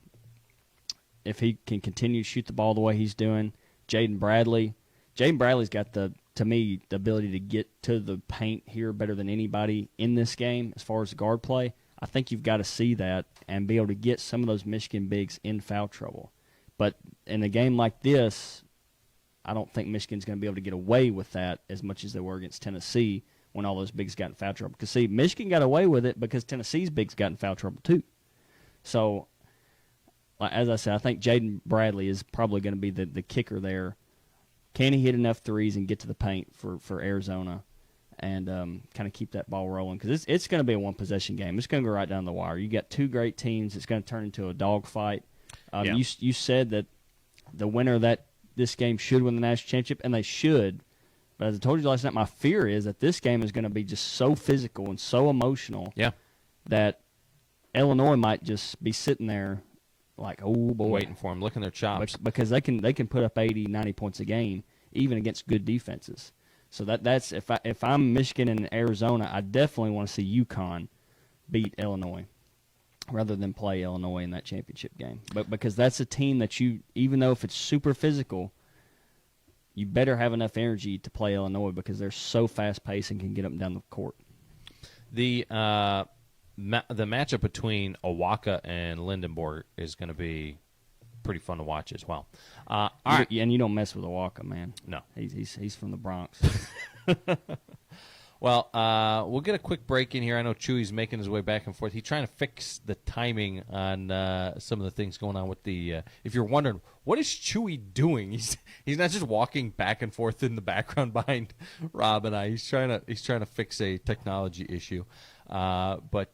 if he can continue to shoot the ball the way he's doing, Jaden Bradley's got to me the ability to get to the paint here better than anybody in this game as far as the guard play. I think you've got to see that and be able to get some of those Michigan bigs in foul trouble. But in a game like this, I don't think Michigan's going to be able to get away with that as much as they were against Tennessee when all those bigs got in foul trouble. Because, see, Michigan got away with it because Tennessee's bigs got in foul trouble too. So, as I said, I think Jaden Bradley is probably going to be the kicker there. Can he hit enough threes and get to the paint for Arizona and kind of keep that ball rolling? Because it's going to be a one-possession game. It's going to go right down the wire. You got 2 great teams. It's going to turn into a dogfight. You said that the winner of this game should win the national championship, and they should. But as I told you last night, my fear is that this game is going to be just so physical and so emotional that Illinois might just be sitting there like, oh, boy. Waiting for them, licking their chops. Because they can put up 80, 90 points a game, even against good defenses. So that's if I'm Michigan and Arizona, I definitely want to see UConn beat Illinois rather than play Illinois in that championship game. But because that's a team that you, even though if it's super physical, you better have enough energy to play Illinois because they're so fast-paced and can get up and down the court. The matchup between Owaka and Lindenborg is going to be pretty fun to watch as well. All right. And you don't mess with Owaka, man. No. He's from the Bronx. Well, we'll get a quick break in here. I know Chewy's making his way back and forth. He's trying to fix the timing on some of the things going on with the if you're wondering, what is Chewy doing? He's not just walking back and forth in the background behind Rob and I. He's trying to fix a technology issue. But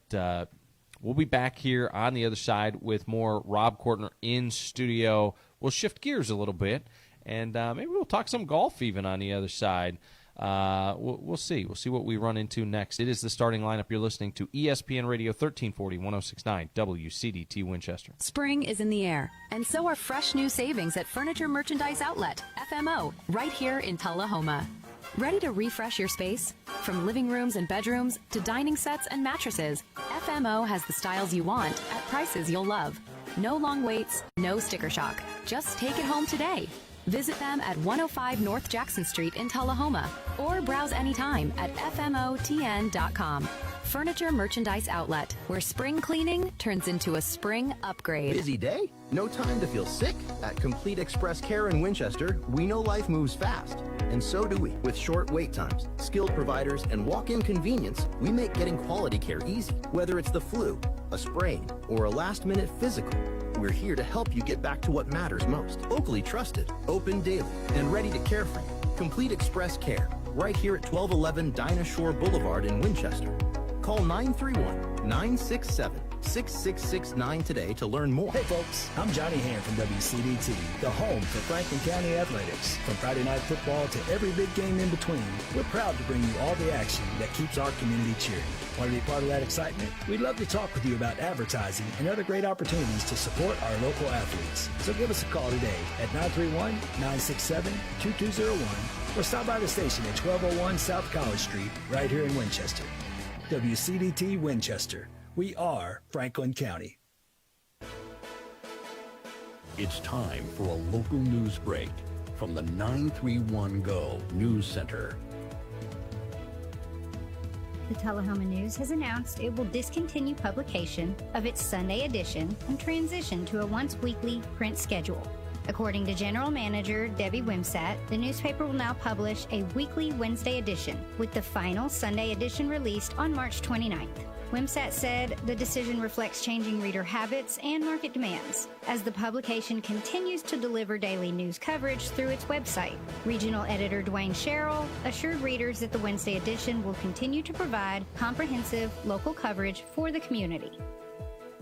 we'll be back here on the other side with more Rob Kortner in studio. We'll shift gears a little bit, and maybe we'll talk some golf even on the other side. We'll see. We'll see what we run into next. It is the starting lineup. You're listening to ESPN Radio 1340, 106.9 WCDT Winchester. Spring is in the air, and so are fresh new savings at Furniture Merchandise Outlet, FMO, right here in Tullahoma. Ready to refresh your space? From living rooms and bedrooms to dining sets and mattresses, FMO has the styles you want at prices you'll love. No long waits, no sticker shock. Just take it home today. Visit them at 105 North Jackson Street in Tullahoma or browse anytime at FMOTN.com. Furniture Merchandise Outlet, where spring cleaning turns into a spring upgrade. Busy day? No time to feel sick? At Complete Express Care in Winchester, we know life moves fast. And so do we. With short wait times, skilled providers, and walk-in convenience, we make getting quality care easy. Whether it's the flu, a sprain, or a last-minute physical, we're here to help you get back to what matters most. Locally trusted, open daily, and ready to care for you. Complete Express Care, right here at 1211 Dinah Shore Boulevard in Winchester. Call 931-967-6669 today to learn more. Hey folks, I'm Johnny Hand from WCDT, the home for Franklin County Athletics. From Friday Night Football to every big game in between, we're proud to bring you all the action that keeps our community cheering. Want to be part of that excitement? We'd love to talk with you about advertising and other great opportunities to support our local athletes. So give us a call today at 931-967-2201 or stop by the station at 1201 South College Street right here in Winchester. WCDT Winchester. We are Franklin County. It's time for a local news break from the 931 Go News Center. The Tullahoma News has announced it will discontinue publication of its Sunday edition and transition to a once-weekly print schedule. According to General Manager Debbie Wimsatt, the newspaper will now publish a weekly Wednesday edition, with the final Sunday edition released on March 29th. Wimsatt said the decision reflects changing reader habits and market demands, as the publication continues to deliver daily news coverage through its website. Regional editor Dwayne Sherrill assured readers that the Wednesday edition will continue to provide comprehensive local coverage for the community.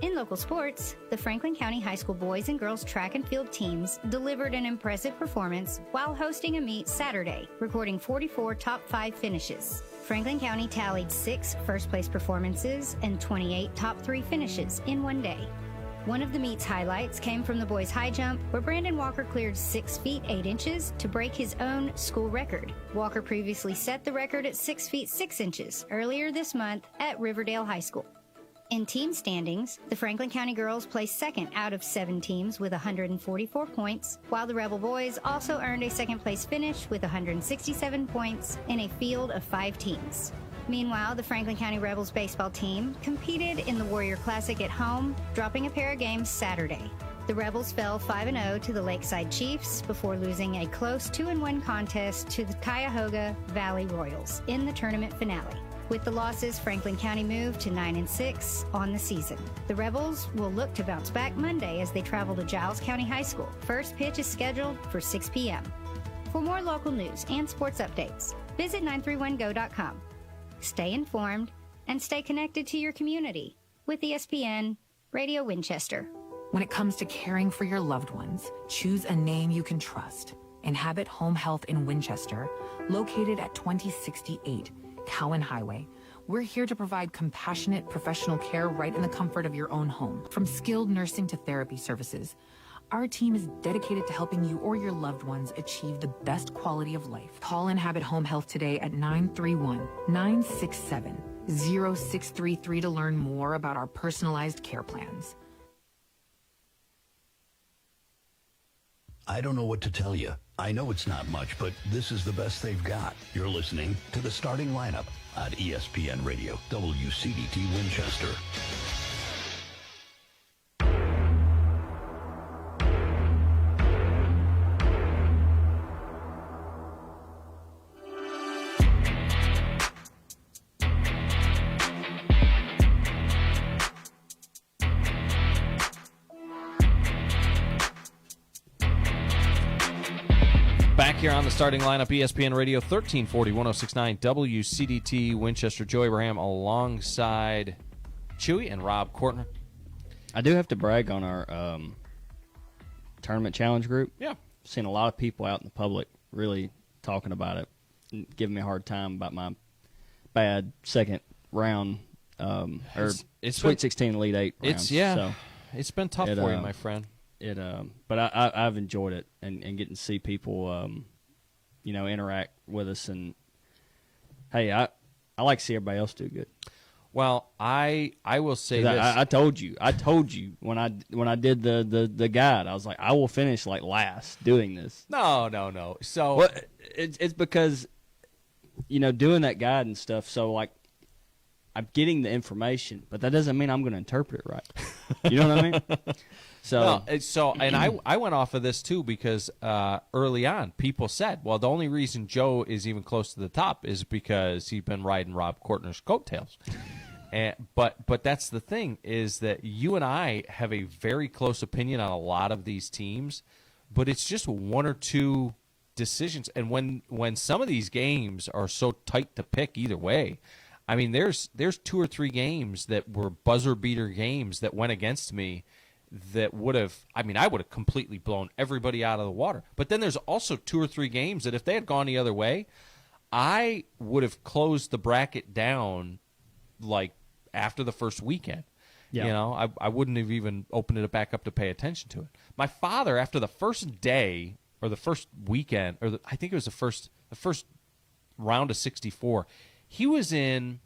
In local sports, the Franklin County High School boys and girls track and field teams delivered an impressive performance while hosting a meet Saturday, recording 44 top 5 finishes. Franklin County tallied 6 first-place performances and 28 top 3 finishes in one day. One of the meet's highlights came from the boys' high jump, where Brandon Walker cleared 6 feet 8 inches to break his own school record. Walker previously set the record at 6 feet 6 inches earlier this month at Riverdale High School. In team standings, the Franklin County girls placed second out of 7 teams with 144 points, while the Rebel boys also earned a second-place finish with 167 points in a field of 5 teams. Meanwhile, the Franklin County Rebels baseball team competed in the Warrior Classic at home, dropping a pair of games Saturday. The Rebels fell 5-0 to the Lakeside Chiefs before losing a close 2-1 contest to the Cuyahoga Valley Royals in the tournament finale. With the losses, Franklin County moved to 9-6 on the season. The Rebels will look to bounce back Monday as they travel to Giles County High School. First pitch is scheduled for 6 p.m. For more local news and sports updates, visit 931go.com. Stay informed and stay connected to your community with ESPN Radio Winchester. When it comes to caring for your loved ones, choose a name you can trust. Inhabit Home Health in Winchester, located at 2068 Cowan Highway. We're here to provide compassionate professional care right in the comfort of your own home. From skilled nursing to therapy services, our team is dedicated to helping you or your loved ones achieve the best quality of life. Call Inhabit Home Health today at 931-967-0633 to learn more about our personalized care plans. I don't know what to tell you. I know it's not much, but this is the best they've got. You're listening to the starting lineup on ESPN Radio, WCDT Winchester. Back here on the starting lineup, ESPN Radio, 1340, 1069 WCDT Winchester. Joe Abraham alongside Chewy and Rob Courtner. I do have to brag on our tournament challenge group. Yeah. Seen a lot of people out in the public really talking about it, and giving me a hard time about my bad second round it's Sweet 16 Elite 8 rounds. It's been tough for you, my friend. But I've enjoyed it and getting to see people, interact with us. And hey, I like to see everybody else do good. Well, I will say this. I told you when I did the guide, I was like, I will finish like last doing this. No. So it's because doing that guide and stuff. So like I'm getting the information, but that doesn't mean I'm going to interpret it right. You know what I mean? So, and I went off of this too because early on people said, well, the only reason Joe is even close to the top is because he's been riding Rob Kortner's coattails. But that's the thing, is that you and I have a very close opinion on a lot of these teams, but it's just one or two decisions. And when some of these games are so tight to pick either way, I mean, there's 2 or 3 games that were buzzer beater games that went against me that would have, I would have completely blown everybody out of the water. But then there's also 2 or 3 games that if they had gone the other way, I would have closed the bracket down like after the first weekend. Yeah. You know, I wouldn't have even opened it back up to pay attention to it. My father, after the first day or the first weekend, or I think it was the first round of 64, he was in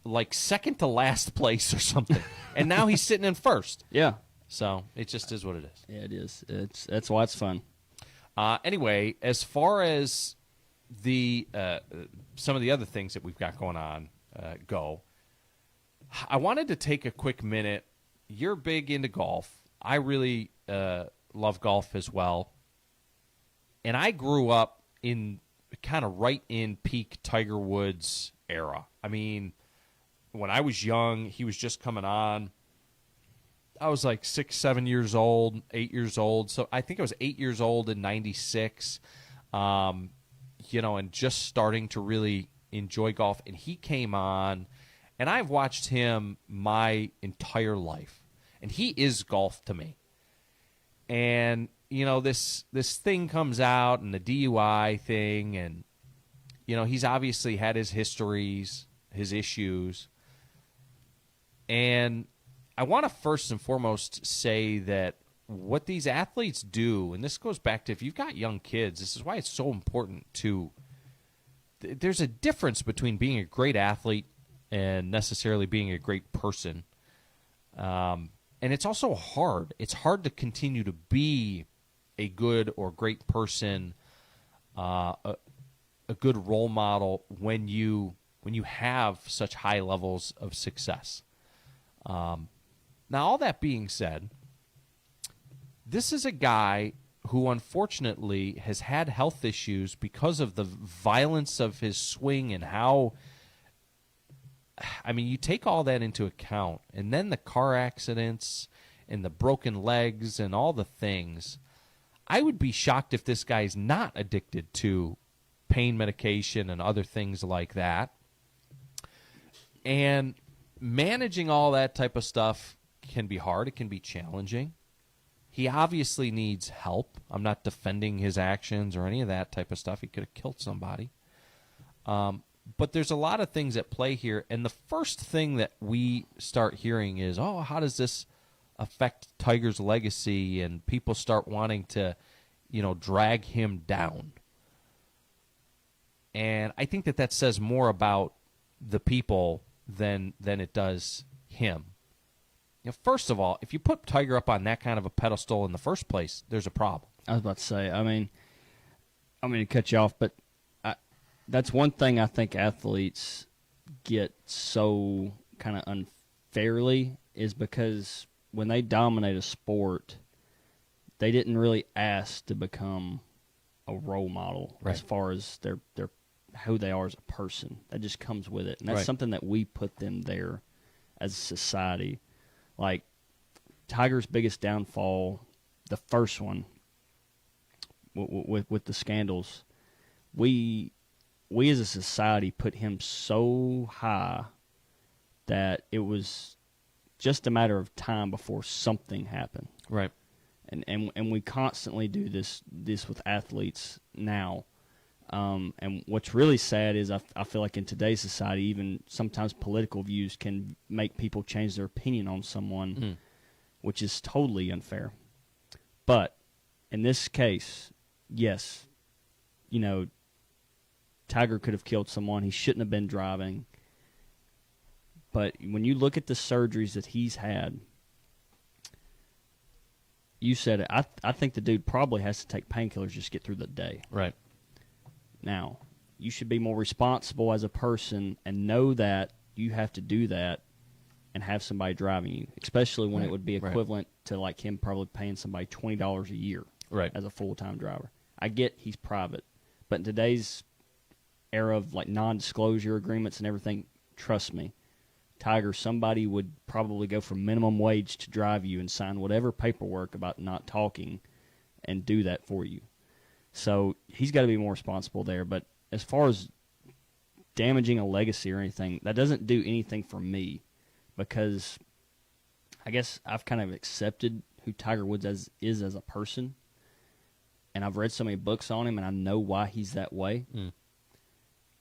like second to last place or something, and now he's sitting in first. Yeah. So it just is what it is. Yeah, it is. That's why it's fun. Anyway, as far as the some of the other things that we've got going on go, I wanted to take a quick minute. You're big into golf. I really love golf as well. And I grew up in kind of right in peak Tiger Woods era. I mean, when I was young, he was just coming on. I was like 6, 7 years old, 8 years old. So I think I was 8 years old in '96, and just starting to really enjoy golf. And he came on, and I've watched him my entire life. And he is golf to me. And, this thing comes out, and the DUI thing, and, he's obviously had his histories, his issues. And I want to first and foremost say that what these athletes do, and this goes back to if you've got young kids, this is why it's so important there's a difference between being a great athlete and necessarily being a great person. And it's also hard. It's hard to continue to be a good or great person, a good role model when you have such high levels of success. Now, all that being said, this is a guy who unfortunately has had health issues because of the violence of his swing and how, you take all that into account, and then the car accidents and the broken legs and all the things. I would be shocked if this guy's not addicted to pain medication and other things like that. And managing all that type of stuff can be hard. It can be challenging. He obviously needs help. I'm not defending his actions or any of that type of stuff. He could have killed somebody. But there's a lot of things at play here. And the first thing that we start hearing is, how does this affect Tiger's legacy? And people start wanting to, drag him down. And I think that says more about the people than it does him. First of all, if you put Tiger up on that kind of a pedestal in the first place, there's a problem. I was about to say, I'm going to cut you off, but that's one thing I think athletes get so kind of unfairly is because when they dominate a sport, they didn't really ask to become a role model as far as their who they are as a person. That just comes with it. And that's something that we put them there as a society. Like Tiger's biggest downfall, the first one with the scandals, we as a society put him so high that it was just a matter of time before something happened. Right. And we constantly do this with athletes now. And what's really sad is I feel like in today's society, even sometimes political views can make people change their opinion on someone, which is totally unfair. But in this case, yes, Tiger could have killed someone. He shouldn't have been driving. But when you look at the surgeries that he's had, you said it. I think the dude probably has to take painkillers just to get through the day. Right. Now, you should be more responsible as a person and know that you have to do that and have somebody driving you, especially when it would be equivalent to like him probably paying somebody $20 a year as a full-time driver. I get he's private, but in today's era of like non-disclosure agreements and everything, trust me, Tiger, somebody would probably go for minimum wage to drive you and sign whatever paperwork about not talking and do that for you. So he's got to be more responsible there. But as far as damaging a legacy or anything, that doesn't do anything for me, because I guess I've kind of accepted who Tiger Woods is as a person, and I've read so many books on him, and I know why he's that way.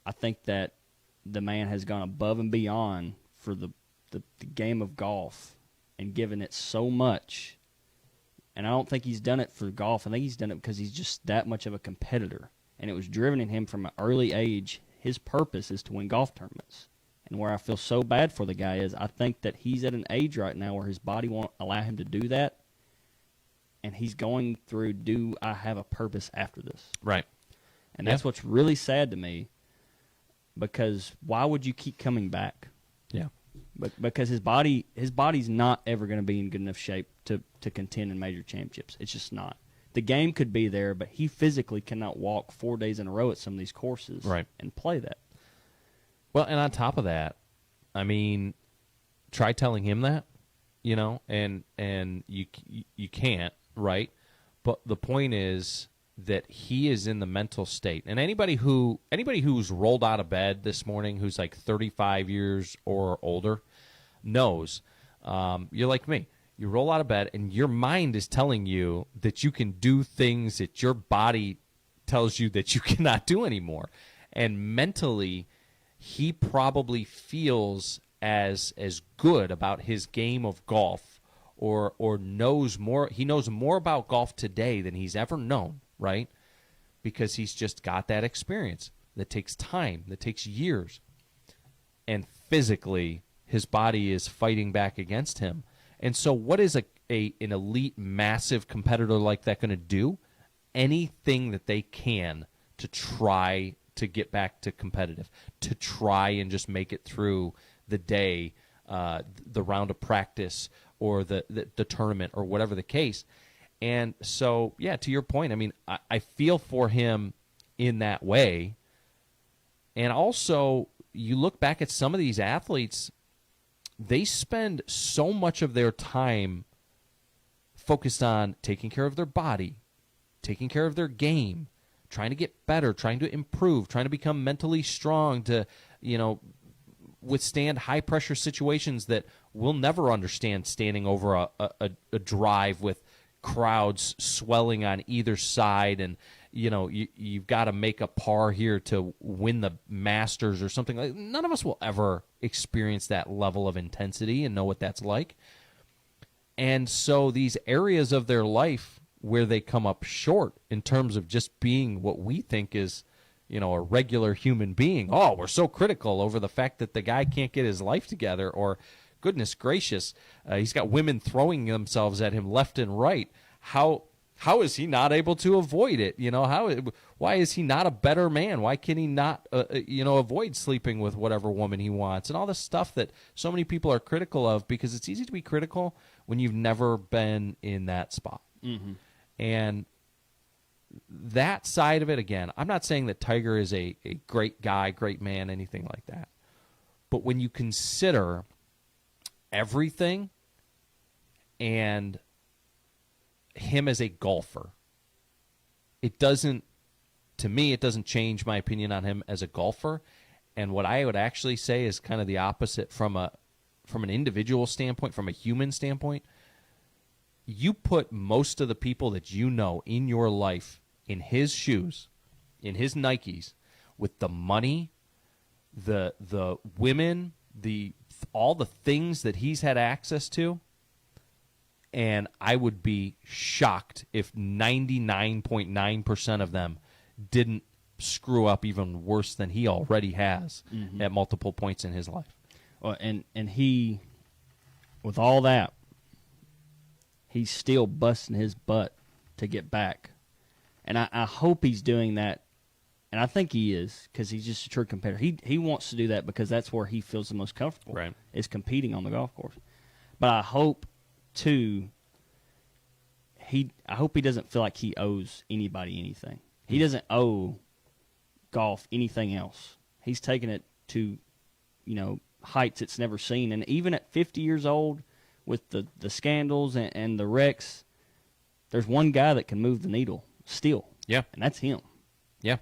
I think that the man has gone above and beyond for the game of golf and given it so much. And I don't think he's done it for golf. I think he's done it because he's just that much of a competitor. And it was driven in him from an early age. His purpose is to win golf tournaments. And where I feel so bad for the guy is I think that he's at an age right now where his body won't allow him to do that. And he's going through, do I have a purpose after this? Right. And that's what's really sad to me, because why would you keep coming back? Yeah. Because his body's not ever going to be in good enough shape to contend in major championships. It's just not. The game could be there, but he physically cannot walk 4 days in a row at some of these courses and play that. Well, and on top of that, I mean, try telling him that, you know, and you can't, right? But the point is that he is in the mental state. And anybody who's rolled out of bed this morning who's like 35 years or older knows, you're like me. You roll out of bed and your mind is telling you that you can do things that your body tells you that you cannot do anymore. And mentally, he probably feels as good about his game of golf or knows more. He knows more about golf today than he's ever known, right? Because he's just got that experience that takes time, that takes years. And physically, his body is fighting back against him. And so what is an elite, massive competitor like that going to do? Anything that they can to try to get back to competitive, to try and just make it through the day, the round of practice, or the tournament, or whatever the case. And so, yeah, to your point, I mean, I feel for him in that way. And also, you look back at some of these athletes, they spend so much of their time focused on taking care of their body, taking care of their game, trying to get better, trying to improve, trying to become mentally strong to, you know, withstand high-pressure situations that we'll never understand, standing over a drive with crowds swelling on either side, and you know you've got to make a par here to win the Masters or something. Like, none of us will ever experience that level of intensity and know what that's like. And so these areas of their life where they come up short in terms of just being what we think is, you know, a regular human being. Oh, we're so critical over the fact that the guy can't get his life together, or goodness gracious, he's got women throwing themselves at him left and right. How is he not able to avoid it? You know, why is he not a better man? Why can he not, avoid sleeping with whatever woman he wants? And all this stuff that so many people are critical of, because it's easy to be critical when you've never been in that spot. Mm-hmm. And that side of it, again, I'm not saying that Tiger is a great guy, great man, anything like that. But when you consider everything and him as a golfer, it doesn't change my opinion on him as a golfer. And what I would actually say is kind of the opposite from an individual standpoint, from a human standpoint. You put most of the people that you know in your life in his shoes, in his Nikes, with the money, the women, all the things that he's had access to, and I would be shocked if 99.9% of them didn't screw up even worse than he already has at multiple points in his life. Well, and he, with all that, he's still busting his butt to get back. And I hope he's doing that And I think he is, because he's just a true competitor. He wants to do that because that's where he feels the most comfortable, right, is competing on the golf course. But I hope, too, I hope he doesn't feel like he owes anybody anything. He doesn't owe golf anything else. He's taken it to, heights it's never seen. And even at 50 years old, with the scandals and the wrecks, there's one guy that can move the needle still. Yeah. And that's him. Yeah.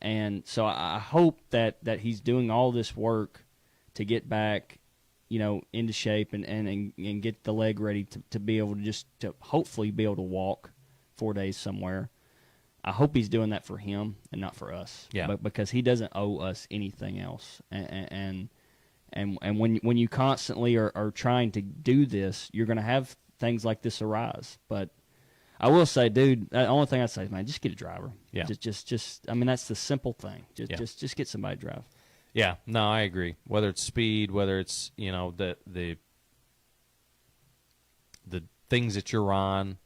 And so I hope that he's doing all this work to get back, into shape and get the leg ready to be able to hopefully be able to walk 4 days somewhere. I hope he's doing that for him and not for us. Yeah. But because he doesn't owe us anything else. And when you constantly are trying to do this, you're going to have things like this arise. But I will say, dude, the only thing I say is, man, just get a driver. Yeah. Just. I mean, that's the simple thing. Just get somebody to drive. Yeah. No, I agree. Whether it's speed, whether it's the things that you're on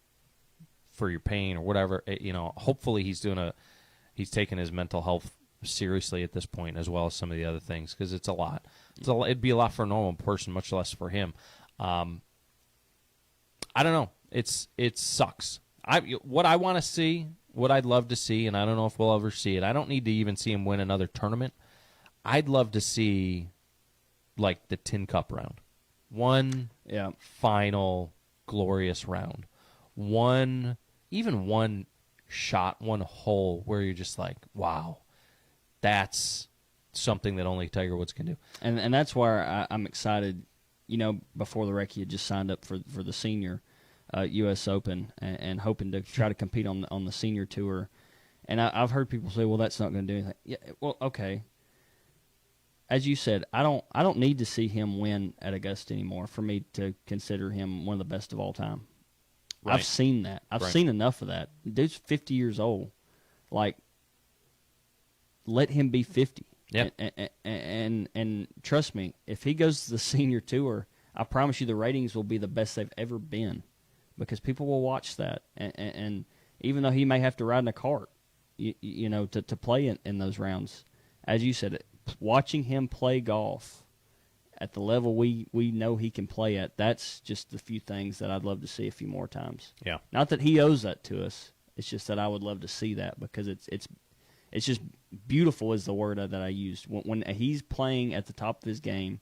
for your pain or whatever, hopefully he's taking his mental health seriously at this point, as well as some of the other things, because it's a lot. It'd be a lot for a normal person, much less for him. I don't know. It sucks. What I want to see, what I'd love to see, and I don't know if we'll ever see it. I don't need to even see him win another tournament. I'd love to see, like, the Tin Cup round. One final glorious round. One shot, one hole where you're just like, wow, that's something that only Tiger Woods can do. And that's why I'm excited. Before the wreck, he had just signed up for the senior U.S. Open and hoping to try to compete on the senior tour. And I've heard people say, well, that's not going to do anything. Yeah, well, okay. As you said, I don't need to see him win at Augusta anymore for me to consider him one of the best of all time. Right. I've seen that. I've seen enough of that. Dude's 50 years old. Like, let him be 50. Yeah. And trust me, if he goes to the senior tour, I promise you the ratings will be the best they've ever been, because people will watch that. And even though he may have to ride in a cart, to play in those rounds, as you said, watching him play golf at the level we know he can play at, that's just the few things that I'd love to see a few more times. Yeah. Not that he owes that to us. It's just that I would love to see that, because it's just beautiful is the word that I used. When he's playing at the top of his game,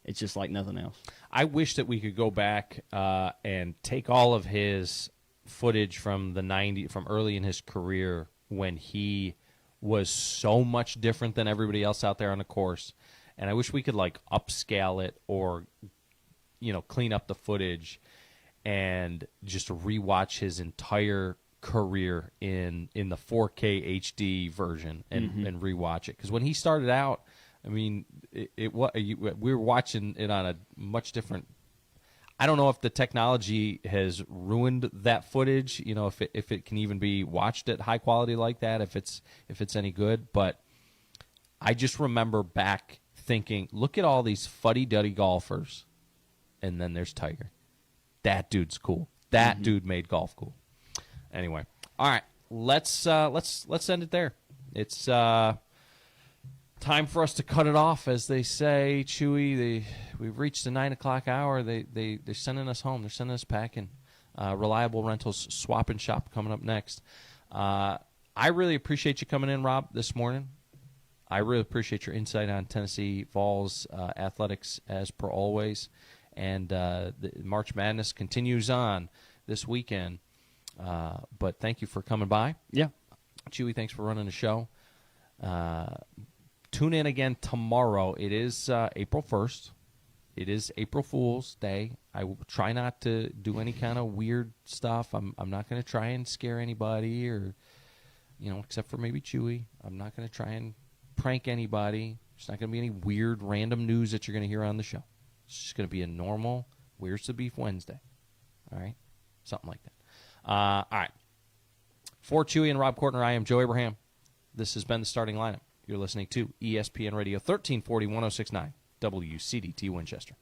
it's just like nothing else. I wish that we could go back and take all of his footage from the 90s, from early in his career, when he was so much different than everybody else out there on the course. And I wish we could, like, upscale it or, clean up the footage and just rewatch his entire career in the 4K HD version and rewatch it. Because when he started out, I mean, we were watching it on a much different. I don't know if the technology has ruined that footage. If it can even be watched at high quality like that, if it's any good. But I just remember back thinking, look at all these fuddy-duddy golfers, and then there's Tiger. That dude's cool. That dude made golf cool. Anyway, all right, let's end it there. It's time for us to cut it off, as they say. Chewy, we've reached the 9 o'clock hour. They're sending us home. They're sending us packing. Reliable Rentals Swap and Shop coming up next. I really appreciate you coming in, Rob, this morning. I really appreciate your insight on Tennessee Vols athletics, as per always. And the March Madness continues on this weekend. But thank you for coming by. Yeah. Chewy, thanks for running the show. Tune in again tomorrow. It is April 1st. It is April Fool's Day. I will try not to do any kind of weird stuff. I'm not going to try and scare anybody, or, except for maybe Chewy. I'm not going to try and prank anybody. There's not going to be any weird random news that you're going to hear on the show. It's just going to be a normal Where's the Beef Wednesday. All right? Something like that. All right. For Chewy and Rob Courtner, I am Joe Abraham. This has been the Starting Lineup. You're listening to ESPN Radio 1340 1069 WCDT Winchester.